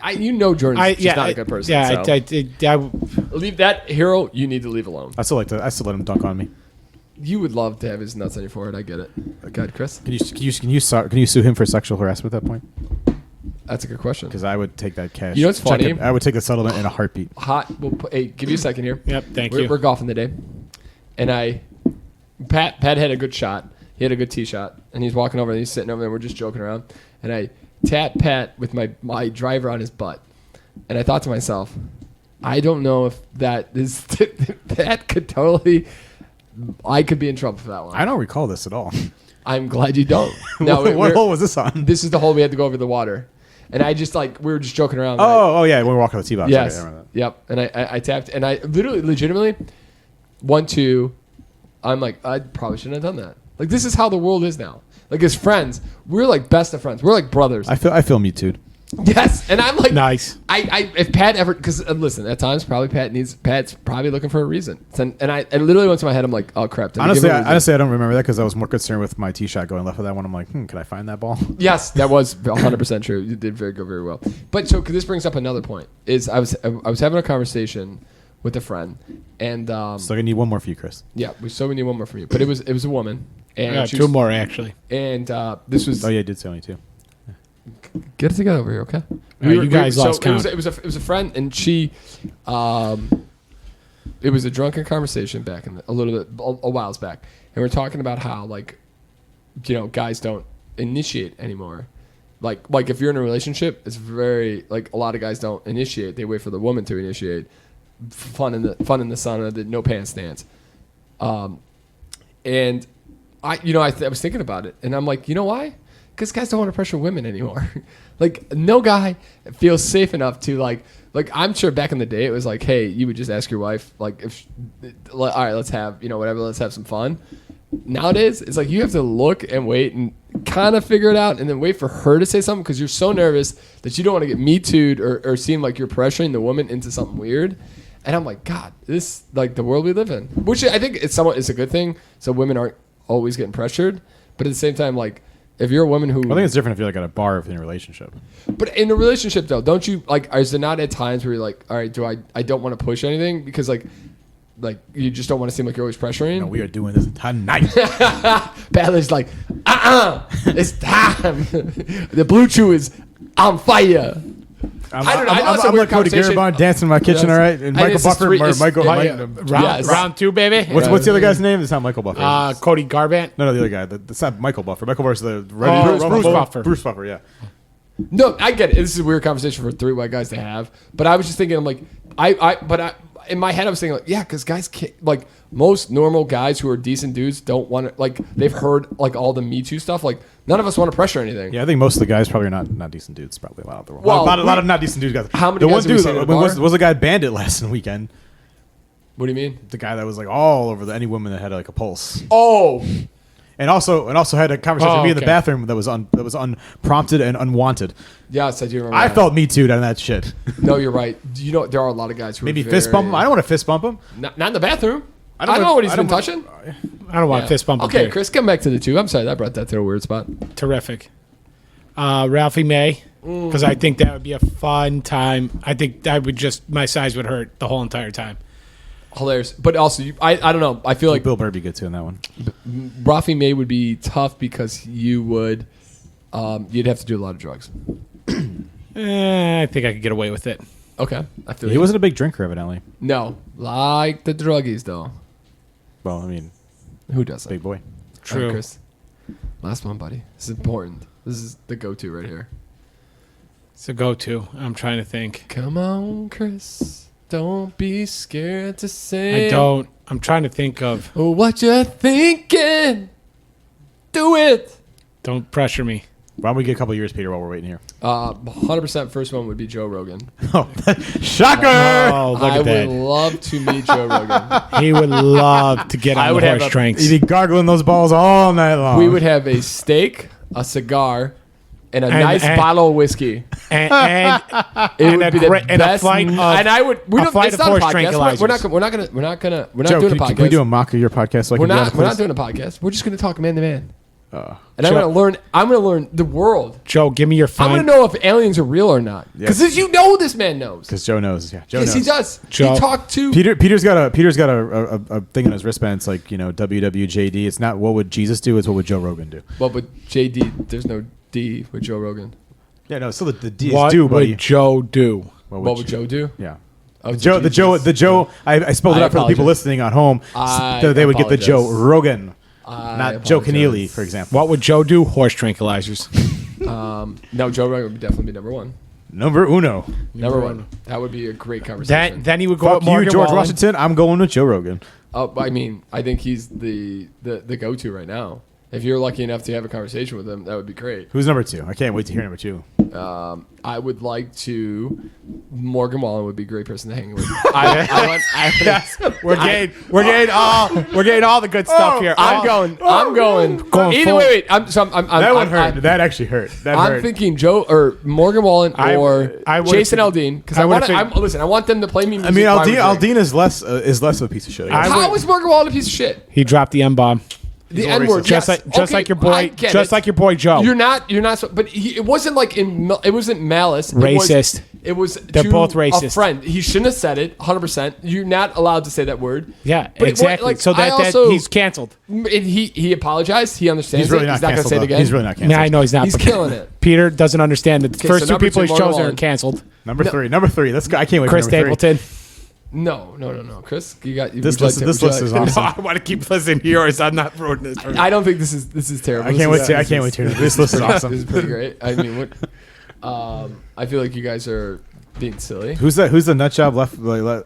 Jordan's just not a good person. Yeah, so. Leave that hero. You need to leave alone. I still let him dunk on me. You would love to have his nuts on your forehead. I get it. God, Chris. Can you sue him for sexual harassment at that point? That's a good question. Because I would take that cash. You know what's Check funny? it. I would take the settlement in a heartbeat. Hey, give you a second here. Yep, thank We're you. golfing today, and Pat had a good shot. He had a good tee shot, and he's walking over and he's sitting over there. We're just joking around, and I tapped Pat with my driver on his butt, and I thought to myself, I don't know if that is that could totally. I could be in trouble for that one. I don't recall this at all. I'm glad you don't. No, what hole was this on? This is the hole we had to go over the water, and I just we were just joking around. Oh yeah, when we were walking on the tee box. Yes. Okay, I remember that. Yep. And I tapped, and I literally, legitimately, 1-2. I'm like, I probably shouldn't have done that. Like, this is how the world is now. Like, as friends, we're like best of friends. We're like brothers. I feel me too. Yes. And I'm like, Nice. If Pat ever, because listen, at times probably Pat's probably looking for a reason. And I literally went to my head. I'm like, oh crap. did I give him a reason? Honestly, I don't remember that because I was more concerned with my tee shot going left with that one. I'm like, can I find that ball? Yes, that was 100% true. You did very well. But so this brings up another point. Is I was having a conversation with a friend, and So I need one more for you, Chris. yeah, we need one more from you. But it was a woman, and Yeah, she 2 was- more actually. And this was Oh yeah, I did say only 2. get it together over here, okay? You guys lost count. It was a friend, and she, it was a drunken conversation back in a whiles back, and we're talking about how guys don't initiate anymore. Like if you're in a relationship, it's very like a lot of guys don't initiate; they wait for the woman to initiate. Fun in the sauna, the no pants dance. And I was thinking about it, and I'm like, you know why? Because guys don't want to pressure women anymore. Like, no guy feels safe enough to like I'm sure back in the day it was like, hey, you would just ask your wife like, all right, let's have whatever, let's have some fun. Nowadays it's like you have to look and wait and kind of figure it out, and then wait for her to say something because you're so nervous that you don't want to get me too'd or seem like you're pressuring the woman into something weird. And I'm like, God, this like the world we live in, which I think it's a good thing. So women aren't always getting pressured, but at the same time, like if you're a woman who, I think it's different if you're like at a bar if in a relationship. but in a relationship though, don't you like? Is there not at times where you're like, all right, I don't want to push anything because like you just don't want to seem like you're always pressuring? No, we are doing this tonight. Badler's like, it's time. The blue chew is on fire. I don't know. I know it's a I'm weird like Cody conversation. Garibon dancing in my kitchen, Yes. all right? And And Michael it's just Buffer, three- it's- Michael. Yes. Round 2, baby. What's the other guy's name? It's not Michael Buffer. Cody Garbrandt. No, the other guy. That's not Michael Buffer. Michael Buffer's the Bruce Buffer. Bruce Buffer, yeah. No, I get it. This is a weird conversation for 3 white guys to have. But I was just thinking, I'm like, in my head, I was thinking, like, yeah, because guys can't, like, most normal guys who are decent dudes don't want to, like, they've heard, like, all the Me Too stuff. Like, none of us want to pressure anything. Yeah, I think most of the guys probably are not decent dudes. Probably a lot of the world. Well, a lot of not decent dudes guys. How many the guys one have we dude seen at a was bar? the guy Bandit last weekend. What do you mean? The guy that was like all over any woman that had like a pulse, Oh, and also had a conversation with me in the okay. bathroom that was unprompted and unwanted. yes, I do remember. I that. felt me too on that shit. No, you're right. You know, there are a lot of guys who Maybe are fist bump him. I don't want to fist bump him. Not in the bathroom. I don't don't want- know what he's I been don't want- touching. I don't want Yeah. fist bump. Okay, Chris, come back to the 2. I'm sorry, that brought that to a weird spot. Terrific. Ralphie May, because I think that would be a fun time. I think my size would hurt the whole entire time. hilarious. But also, I don't know. I feel like Bill Burr would be good too in that one. Rafi May would be tough because you would, you'd have to do a lot of drugs. I think I could get away with it. Okay, I feel He wasn't a big drinker, evidently. No, like the druggies though. Well, I mean, Who doesn't? big boy. All right, True. Chris. Last one, buddy. This is important. This is the go-to right here. It's a go-to. I'm trying to think. Come on, Chris. Don't be scared to say. I don't. I'm trying to think of. What you thinking? Do it. Don't pressure me. Why don't we get a couple years, Peter, while we're waiting here? 100% first one would be Joe Rogan. Shocker! Oh, look I at would that. love to meet Joe Rogan. He would love to get I on would the have horse a- strengths. He'd be gargling those balls all night long. We would have a steak, a cigar, and a And- nice and- bottle of whiskey. And It And would a be the great- and a best. flight of- and I would. We a don't. flight It's of not a horse podcast. We're tranquilizers. not Joe, doing a podcast. can we do a mock of your podcast? So I We're can be on not. it, We're not please? doing a podcast. We're just going to talk man to man. And Joe- I'm going to learn. I'm going to learn the world. Joe, give me your I'm going fine. to know if aliens are real or not. Yes. Because you know, this man knows. Because Joe knows. Yeah, Joe Yes, knows. he does. Joe- He talked to. Peter's got a thing on his wristband. It's like, WWJD. It's not what would Jesus do. It's what would Joe Rogan do. Well, but JD, there's no D with Joe Rogan. Yeah, no. Still the D is What do, buddy. would Joe do? What would Joe do? Yeah. Oh, The Joe. I spelled it I out for the people apologize. listening at home. I So they would get the Joe apologize. Rogan, I not Joe apologize. Keneally, for example. What would Joe do? Horse tranquilizers. No, Joe Rogan would definitely be number one. Number uno. Number one. That would be a great conversation. Then he would go Fuck with you, Morgan George Wallen. Washington. I'm going with Joe Rogan. I mean, I think he's the go-to right now. If you're lucky enough to have a conversation with him, that would be great. Who's number two? I can't wait to hear number two. I would like to. Morgan Wallen would be a great person to hang with. We're getting all the good stuff here. I'm going. Going Either full- way, I'm That one hurt. That actually hurt. That I'm hurt. thinking Joe or Morgan Wallen I or would've Jason picked- Aldean because I I want. would've picked- Listen, I want them to play me. I Music mean, while we Aldean drink. is less of a piece of shit. I guess. How is Morgan Wallen a piece of shit? He dropped the M bomb. The all N word, racist. Just yes. like Okay, like your I boy, get just it. like your boy Joe. You're not. But it wasn't like it wasn't malice. Racist. It was. They're to both A racist. friend. He shouldn't have said it. 100%. You're not allowed to say that word. Yeah, But exactly. like, so I that also- he's canceled. And he apologized. He understands. He's really it. not He's not going to canceled. say it though. again. He's really not canceled. Yeah, I know he's not. He's but killing it. Peter doesn't understand that the first so two number people two, he's Morgan chosen are Wallen. canceled. Number three. Let's go. I can't wait. Chris for number three. Stapleton. No, Chris, you got This list is awesome. I want to keep listening to yours. I'm not ruining this. I don't think this is terrible. I can't wait to hear this. This list is awesome. This is pretty great. I mean, I feel like you guys are being silly. Who's that? Who's the nut job left?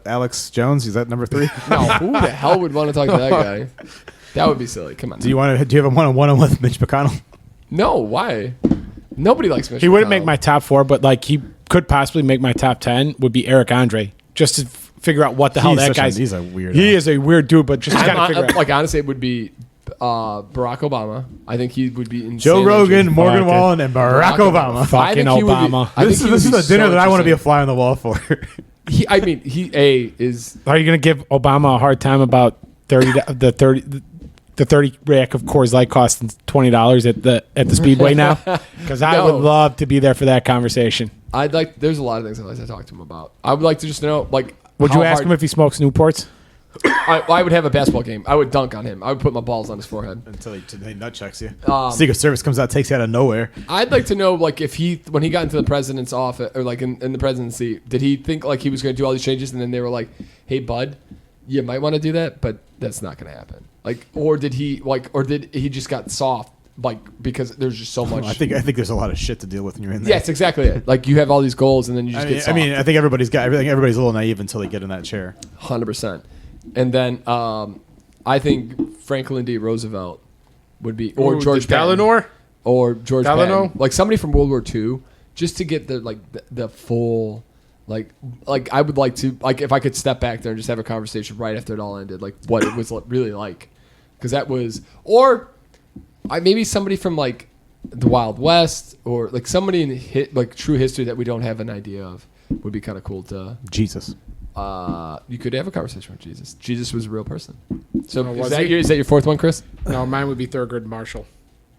Alex Jones. Is that number three? No, who the hell would want to talk to that guy? That would be silly. Come on. Do you have a one-on-one with Mitch McConnell? No, why? Nobody likes Mitch He wouldn't make McConnell. my top four, but like he could possibly make my top 10. Would be Eric Andre, just to figure out what the hell that guy's. He's a weirdo. He is a weird dude, but just gotta figure out. Like honestly, it would be Barack Obama. I think he would be insane. Joe Rogan, Morgan Fucking- Wallen, and Barack Obama. Fucking I think he would be- Obama. I This think he is would a be dinner so that I want to be a interesting. fly on the wall for. He is Are you gonna give Obama a hard time about the 30 rack of Coors Light costing $20 at the Speedway now? Because I No. would love to be there for that conversation. I'd like. There's a lot of things I'd like to talk to him about. I would like to just know, like, Would how you ask hard- him if he smokes Newports? I would have a basketball game. I would dunk on him. I would put my balls on his forehead. Until he nut checks you. Um, Secret Service comes out, takes you out of nowhere. I'd like to know, like, if when he got into the president's office or like in the presidency, did he think like he was going to do all these changes, and then they were like, "Hey, bud, you might want to do that, but that's not going to happen." Like, or did he just got soft, like because there's just so much. I think there's a lot of shit to deal with when you're in there. Yes, exactly it. Like you have all these goals, and then you just get soft. I mean, I think everybody's a little naive until they get in that chair. 100%. And then I think Franklin D. Roosevelt would be, or George Patton. Or George Delano? Patton. Like somebody from World War II, just to get the full, like I would like to, like if I could step back there and just have a conversation right after it all ended, like what it was really like. Because that was, or maybe somebody from like the Wild West, or like somebody in like true history that we don't have an idea of would be kind of cool to. Jesus. You could have a conversation with Jesus. Jesus was a real person. So was is he? that your fourth one, Chris? No, mine would be Thurgood Marshall.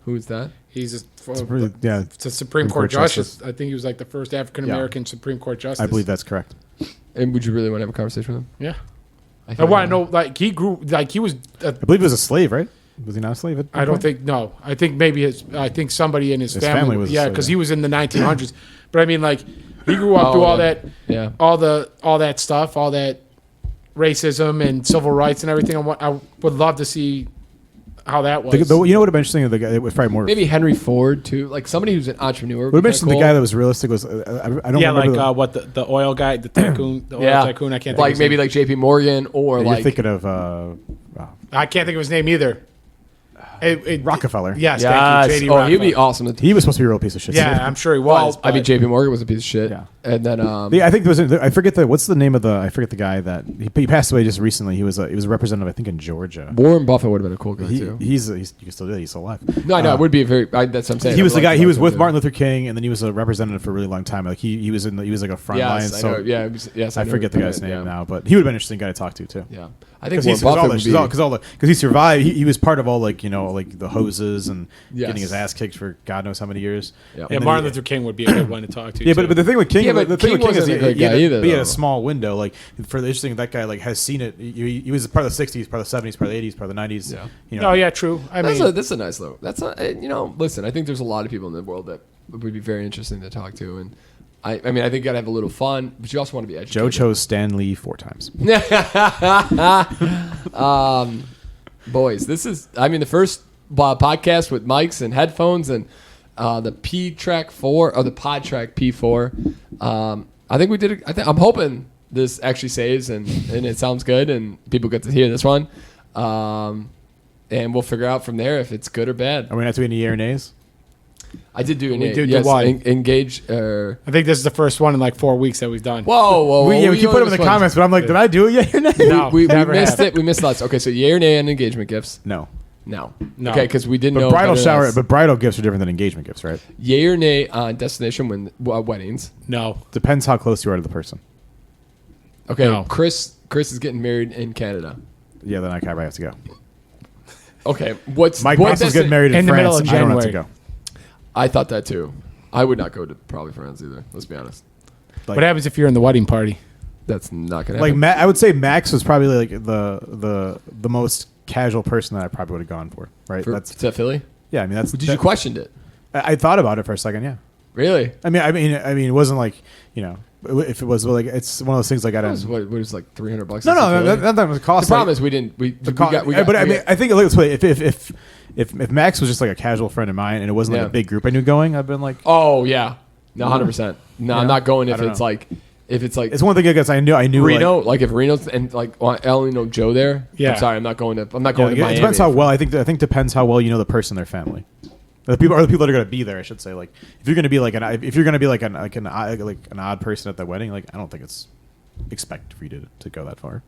Who is that? He's a Supreme Supreme Court Court justice. justice. I think he was like the first African American Supreme Court justice. I believe that's correct. And would you really want to have a conversation with him? Yeah. I want to know, like, he grew, like, he was. I believe he was a slave, right? Was he not a slave? I don't think. No, I think maybe I think somebody in his family was. Yeah, because he was in the 1900s. But I mean, like, he grew up through all that. Yeah. All that stuff, all that racism and civil rights and everything. I would love to see how that was. You know what would have been interesting? The guy, it was probably more. Maybe Henry Ford too, like somebody who's an entrepreneur. Would have mentioned the guy that was realistic was I don't yeah, remember like what the oil guy, the tycoon, the oil tycoon. I can't think like of his maybe name. like J.P. Morgan or You're like thinking of I can't think of his name either. Rockefeller. Yes, yes. thank you, J.D. Oh, he'd be Rockefeller. awesome. He was supposed to be a real piece of shit. Yeah, I'm sure he was. Well, I mean, J.P. Morgan was a piece of shit. Yeah. And then Yeah, I think there was. I forget what's the name of the. I forget the guy that he passed away just recently. He was a representative, I think, in Georgia. Warren Buffett would have been a cool guy too. He's you can still do it. He's still alive. No, I know it would be a very. That's what I'm saying. He was the guy. He was with Martin. Martin Luther King, and then he was a representative for a really long time. Like he was he was like a front line. Yes, I So know. Yeah, yes, I know forget the who guy's it is, name yeah. now, but he would have been an interesting guy to talk to too. Yeah, I think Because Warren Buffett would be. because he survived. He was part of all like like the hoses and Yes. getting his ass kicked for God knows how many years. Yeah. And Yeah, then Martin he- Luther King would be a good one to talk to. Yeah, too. but the thing with King, Yeah, but the thing King with King is wasn't a great he had guy either, he had though. a small window. Like for the interesting, that guy like has seen it. He was part of the '60s, part of the '70s, part of the '80s, part of the '90s. Yeah. You know, No, yeah, true. I mean, That's a nice though. That's a listen. I think there's a lot of people in the world that would be very interesting to talk to, and I mean I think you gotta have a little fun, but you also want to be educated. Joe chose Stan Lee 4 times. Boys, this is the first podcast with mics and headphones and the P Track 4 or the Pod Track P4. I think we did. I'm hoping this actually saves and it sounds good and people get to hear this one. And we'll figure out from there if it's good or bad. Are we not doing any year nays? I did do an We did yes, do one. engage. I think this is the first one in like 4 weeks that we've done. Whoa! We keep putting them in the comments, but I'm like, did I do it yet or not? No, We never missed have. it. We missed lots. Okay, so yay or nay on engagement gifts? No. No. No. Okay, because we didn't But know. bridal better than shower, us. but bridal gifts are different than engagement gifts, right? Yay or nay on destination weddings? No. Depends how close you are to the person. Okay, No. Chris is getting married in Canada. Yeah, then I probably have to go. Okay, what's Mike what Mussel's getting married in in the France. middle of I don't have to January. go. I thought that too. I would not go to probably France either. Let's be honest. What happens if you're in the wedding party? That's not gonna Like happen. I would say Max was probably like the most casual person that I probably would have gone for. Right? That's to Philly. Yeah. I mean, that's. Did you questioned it? I thought about it for a second. Yeah. Really? I mean, it wasn't like if it was like it's one of those things like I What don't. was, what was like $300? No, that was The cost. problem is we didn't. But I mean, I think let's play. If Max was just like a casual friend of mine and it wasn't like Yeah. a big group I knew going, I've been like, Oh yeah, no, 100%. No, I'm Yeah. not going I if don't it's know. like it's one thing I guess I knew Reno. Like if Reno's and like I only know Joe there. Yeah. I'm sorry, I'm not going to Yeah, Miami. it depends how well I think depends how well you know the person, their family, the people that are going to be there. I should say, like if you're going to be like an odd person at the wedding, like I don't think it's expected for you to go that far.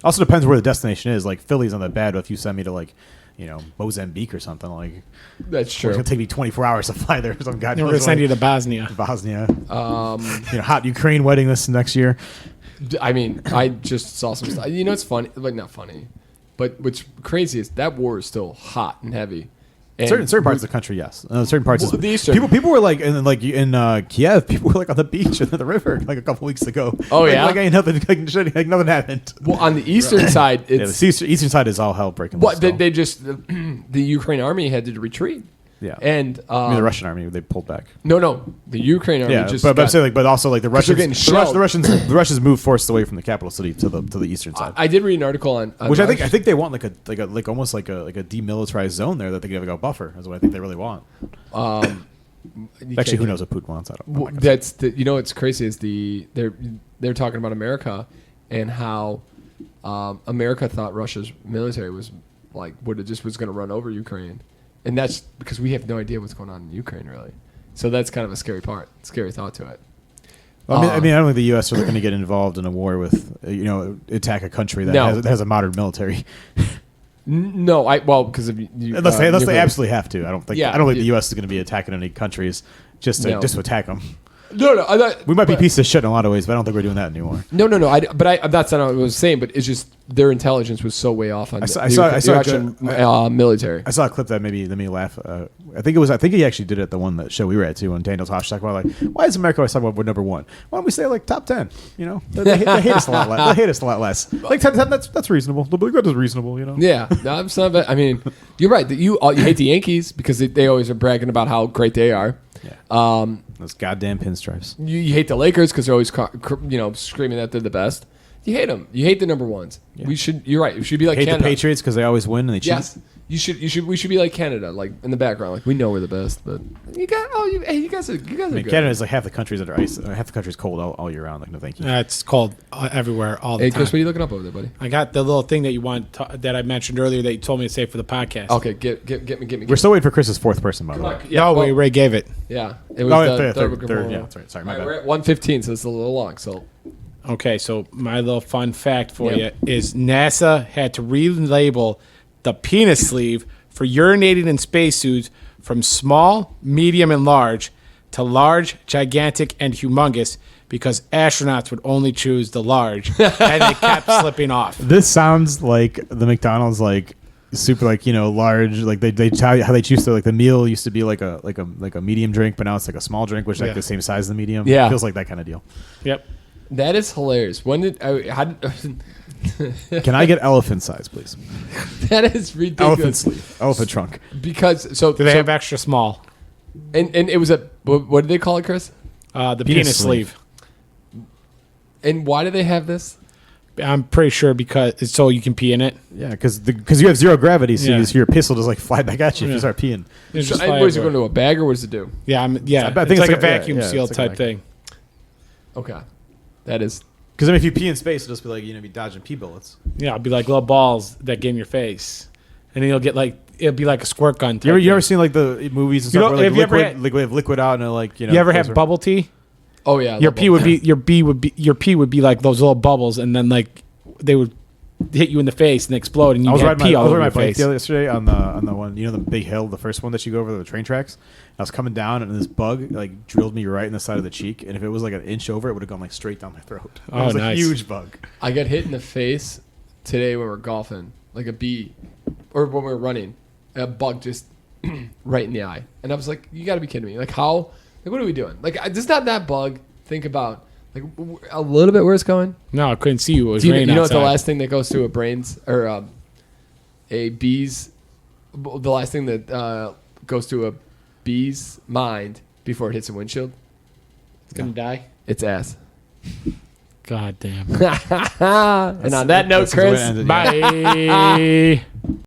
Also depends where the destination is. Like Philly's not that bad, but if you send me to like Mozambique or something, like That's it's true. going to take me 24 hours to fly there. Some guy We're going to send you to Bosnia. Bosnia, hot Ukraine wedding this next year. I mean, I just saw some stuff. It's funny, like not funny, but what's crazy is that war is still hot and heavy. And Certain parts of the country, yes. Certain parts, Well, the Eastern- people were like, in Kiev, people were like on the beach and the river like a couple weeks ago. Oh, Like- yeah? like ain't nothing, like nothing happened. Well, on the eastern side, Yeah, it's the eastern side is all hell breaking what loose. they, though. they just the Ukraine army had to retreat. Yeah. And I mean, the Russian army, they pulled back. no, the Ukraine army Yeah, just. but I'm got- saying, like, but also like the 'Cause they're Russians, getting the shelled. Russians moved forced away from the capital city to the eastern side. I did read an article on Which I Rush. think they want like almost like a demilitarized zone there that they can have like a buffer. Is what I think they really want. You Actually, can't who get- knows what Putin wants? I don't. I'm Well, not gonna say. that's what's crazy is they're talking about America and how America thought Russia's military was like was going to run over Ukraine, and that's because we have no idea what's going on in Ukraine really. So that's kind of a scary thought to it. Well, I mean, I don't think the U.S. are going to get involved in a war with attack a country that No. has a modern military. No, because of you. Unless they Ukraine. absolutely have to. I don't think. Yeah, I don't think yeah. the U.S. is going to be attacking any countries just to No. attack them. No. We might be pieces of shit in a lot of ways, but I don't think we're doing that anymore. No. That's not what I was saying. But it's just their intelligence was so way off on I saw Russian military. I saw a clip that made me laugh. I think he actually did it at the one that show we were at too. When Daniel Tosh talked about like, why is America always talking about we're number one? Why don't we say like top 10? You know, they hate us a lot less. They hate us a lot less. Like 10, that's reasonable. They'll be like, that is reasonable. You know. Yeah, no, I'm sorry, but I mean, you're right. That you hate the Yankees because they always are bragging about how great they are. Yeah. Those goddamn pinstripes. You hate the Lakers because they're always screaming that they're the best. You hate them. You hate the number ones. Yeah. You're right. We should be like Hate Canada. the Patriots because they always win and they cheat. Yes. We should be like Canada, like in the background. Like we know we're the best, but you guys are good. Canada's like half the countries under ice. Half the country's cold all year round. Like no, thank you. It's cold everywhere all the Hey, time. Chris, what are you looking up over there, buddy? I got the little thing that you want that I mentioned earlier that you told me to say for the podcast. Okay, get me. We're still waiting for Chris's fourth person, by the way. Yeah, we already gave it. Yeah, it was Third. Yeah, that's right. Sorry, my bad. We're at 1:15, so it's a little long. So Okay, so my little fun fact for you is NASA had to relabel the penis sleeve for urinating in spacesuits from small, medium, and large to large, gigantic, and humongous because astronauts would only choose the large, and they kept slipping off. This sounds like the McDonald's like super like large like they tell you how they choose to like the meal used to be like a medium drink, but now it's like a small drink, which is like the same size as the medium. Yeah, it feels like that kind of deal. Yep. That is hilarious. When did Can I get elephant size, please? That is ridiculous. Elephant sleeve, elephant trunk. Because Do they have extra small? and it was what did they call it, Chris? The penis sleeve. And why do they have this? I'm pretty sure because it's so you can pee in it. Yeah, because you have zero gravity, so Yeah. your piss will just like fly back at you if Yeah. you start peeing. It's So, just and fly what is it everywhere. going to a bag or what does it do? Yeah, I it's think like it's a like vacuum yeah, seal it's like type a thing. Okay, that is. Because if you pee in space, it'll just be like be dodging pee bullets. Yeah, it'll be like little balls that get in your face, and then it'll be like a squirt gun. Type You ever thing. seen like the movies and You stuff know, where have you ever liquid, had- like we have liquid out and like You ever had goes bubble tea? Oh yeah, Your pee would be your pee would be like those little bubbles, and then like they would hit you in the face and explode, and you I was had riding pee my, I all was over riding your my bike face. yesterday on the one, the big hill, the first one that you go over the train tracks. I was coming down and this bug like drilled me right in the side of the cheek, and if it was like an inch over, it would have gone like straight down my throat. It Oh, was a nice. huge bug. I got hit in the face today when we were golfing, like a bee, or when we were running, a bug just right in the eye, and I was like, "You got to be kidding me! Like how? Like what are we doing? Like it's not that bug. Think about like a little bit where it's going. No, I couldn't see you. It was Do you raining know what the outside. last thing that goes to a brain's or a bee's? The last thing that goes to a bee's mind before it hits a windshield, It's gonna die. it's ass. God damn. And on that note, That's the way to Chris, end it, yeah. Bye.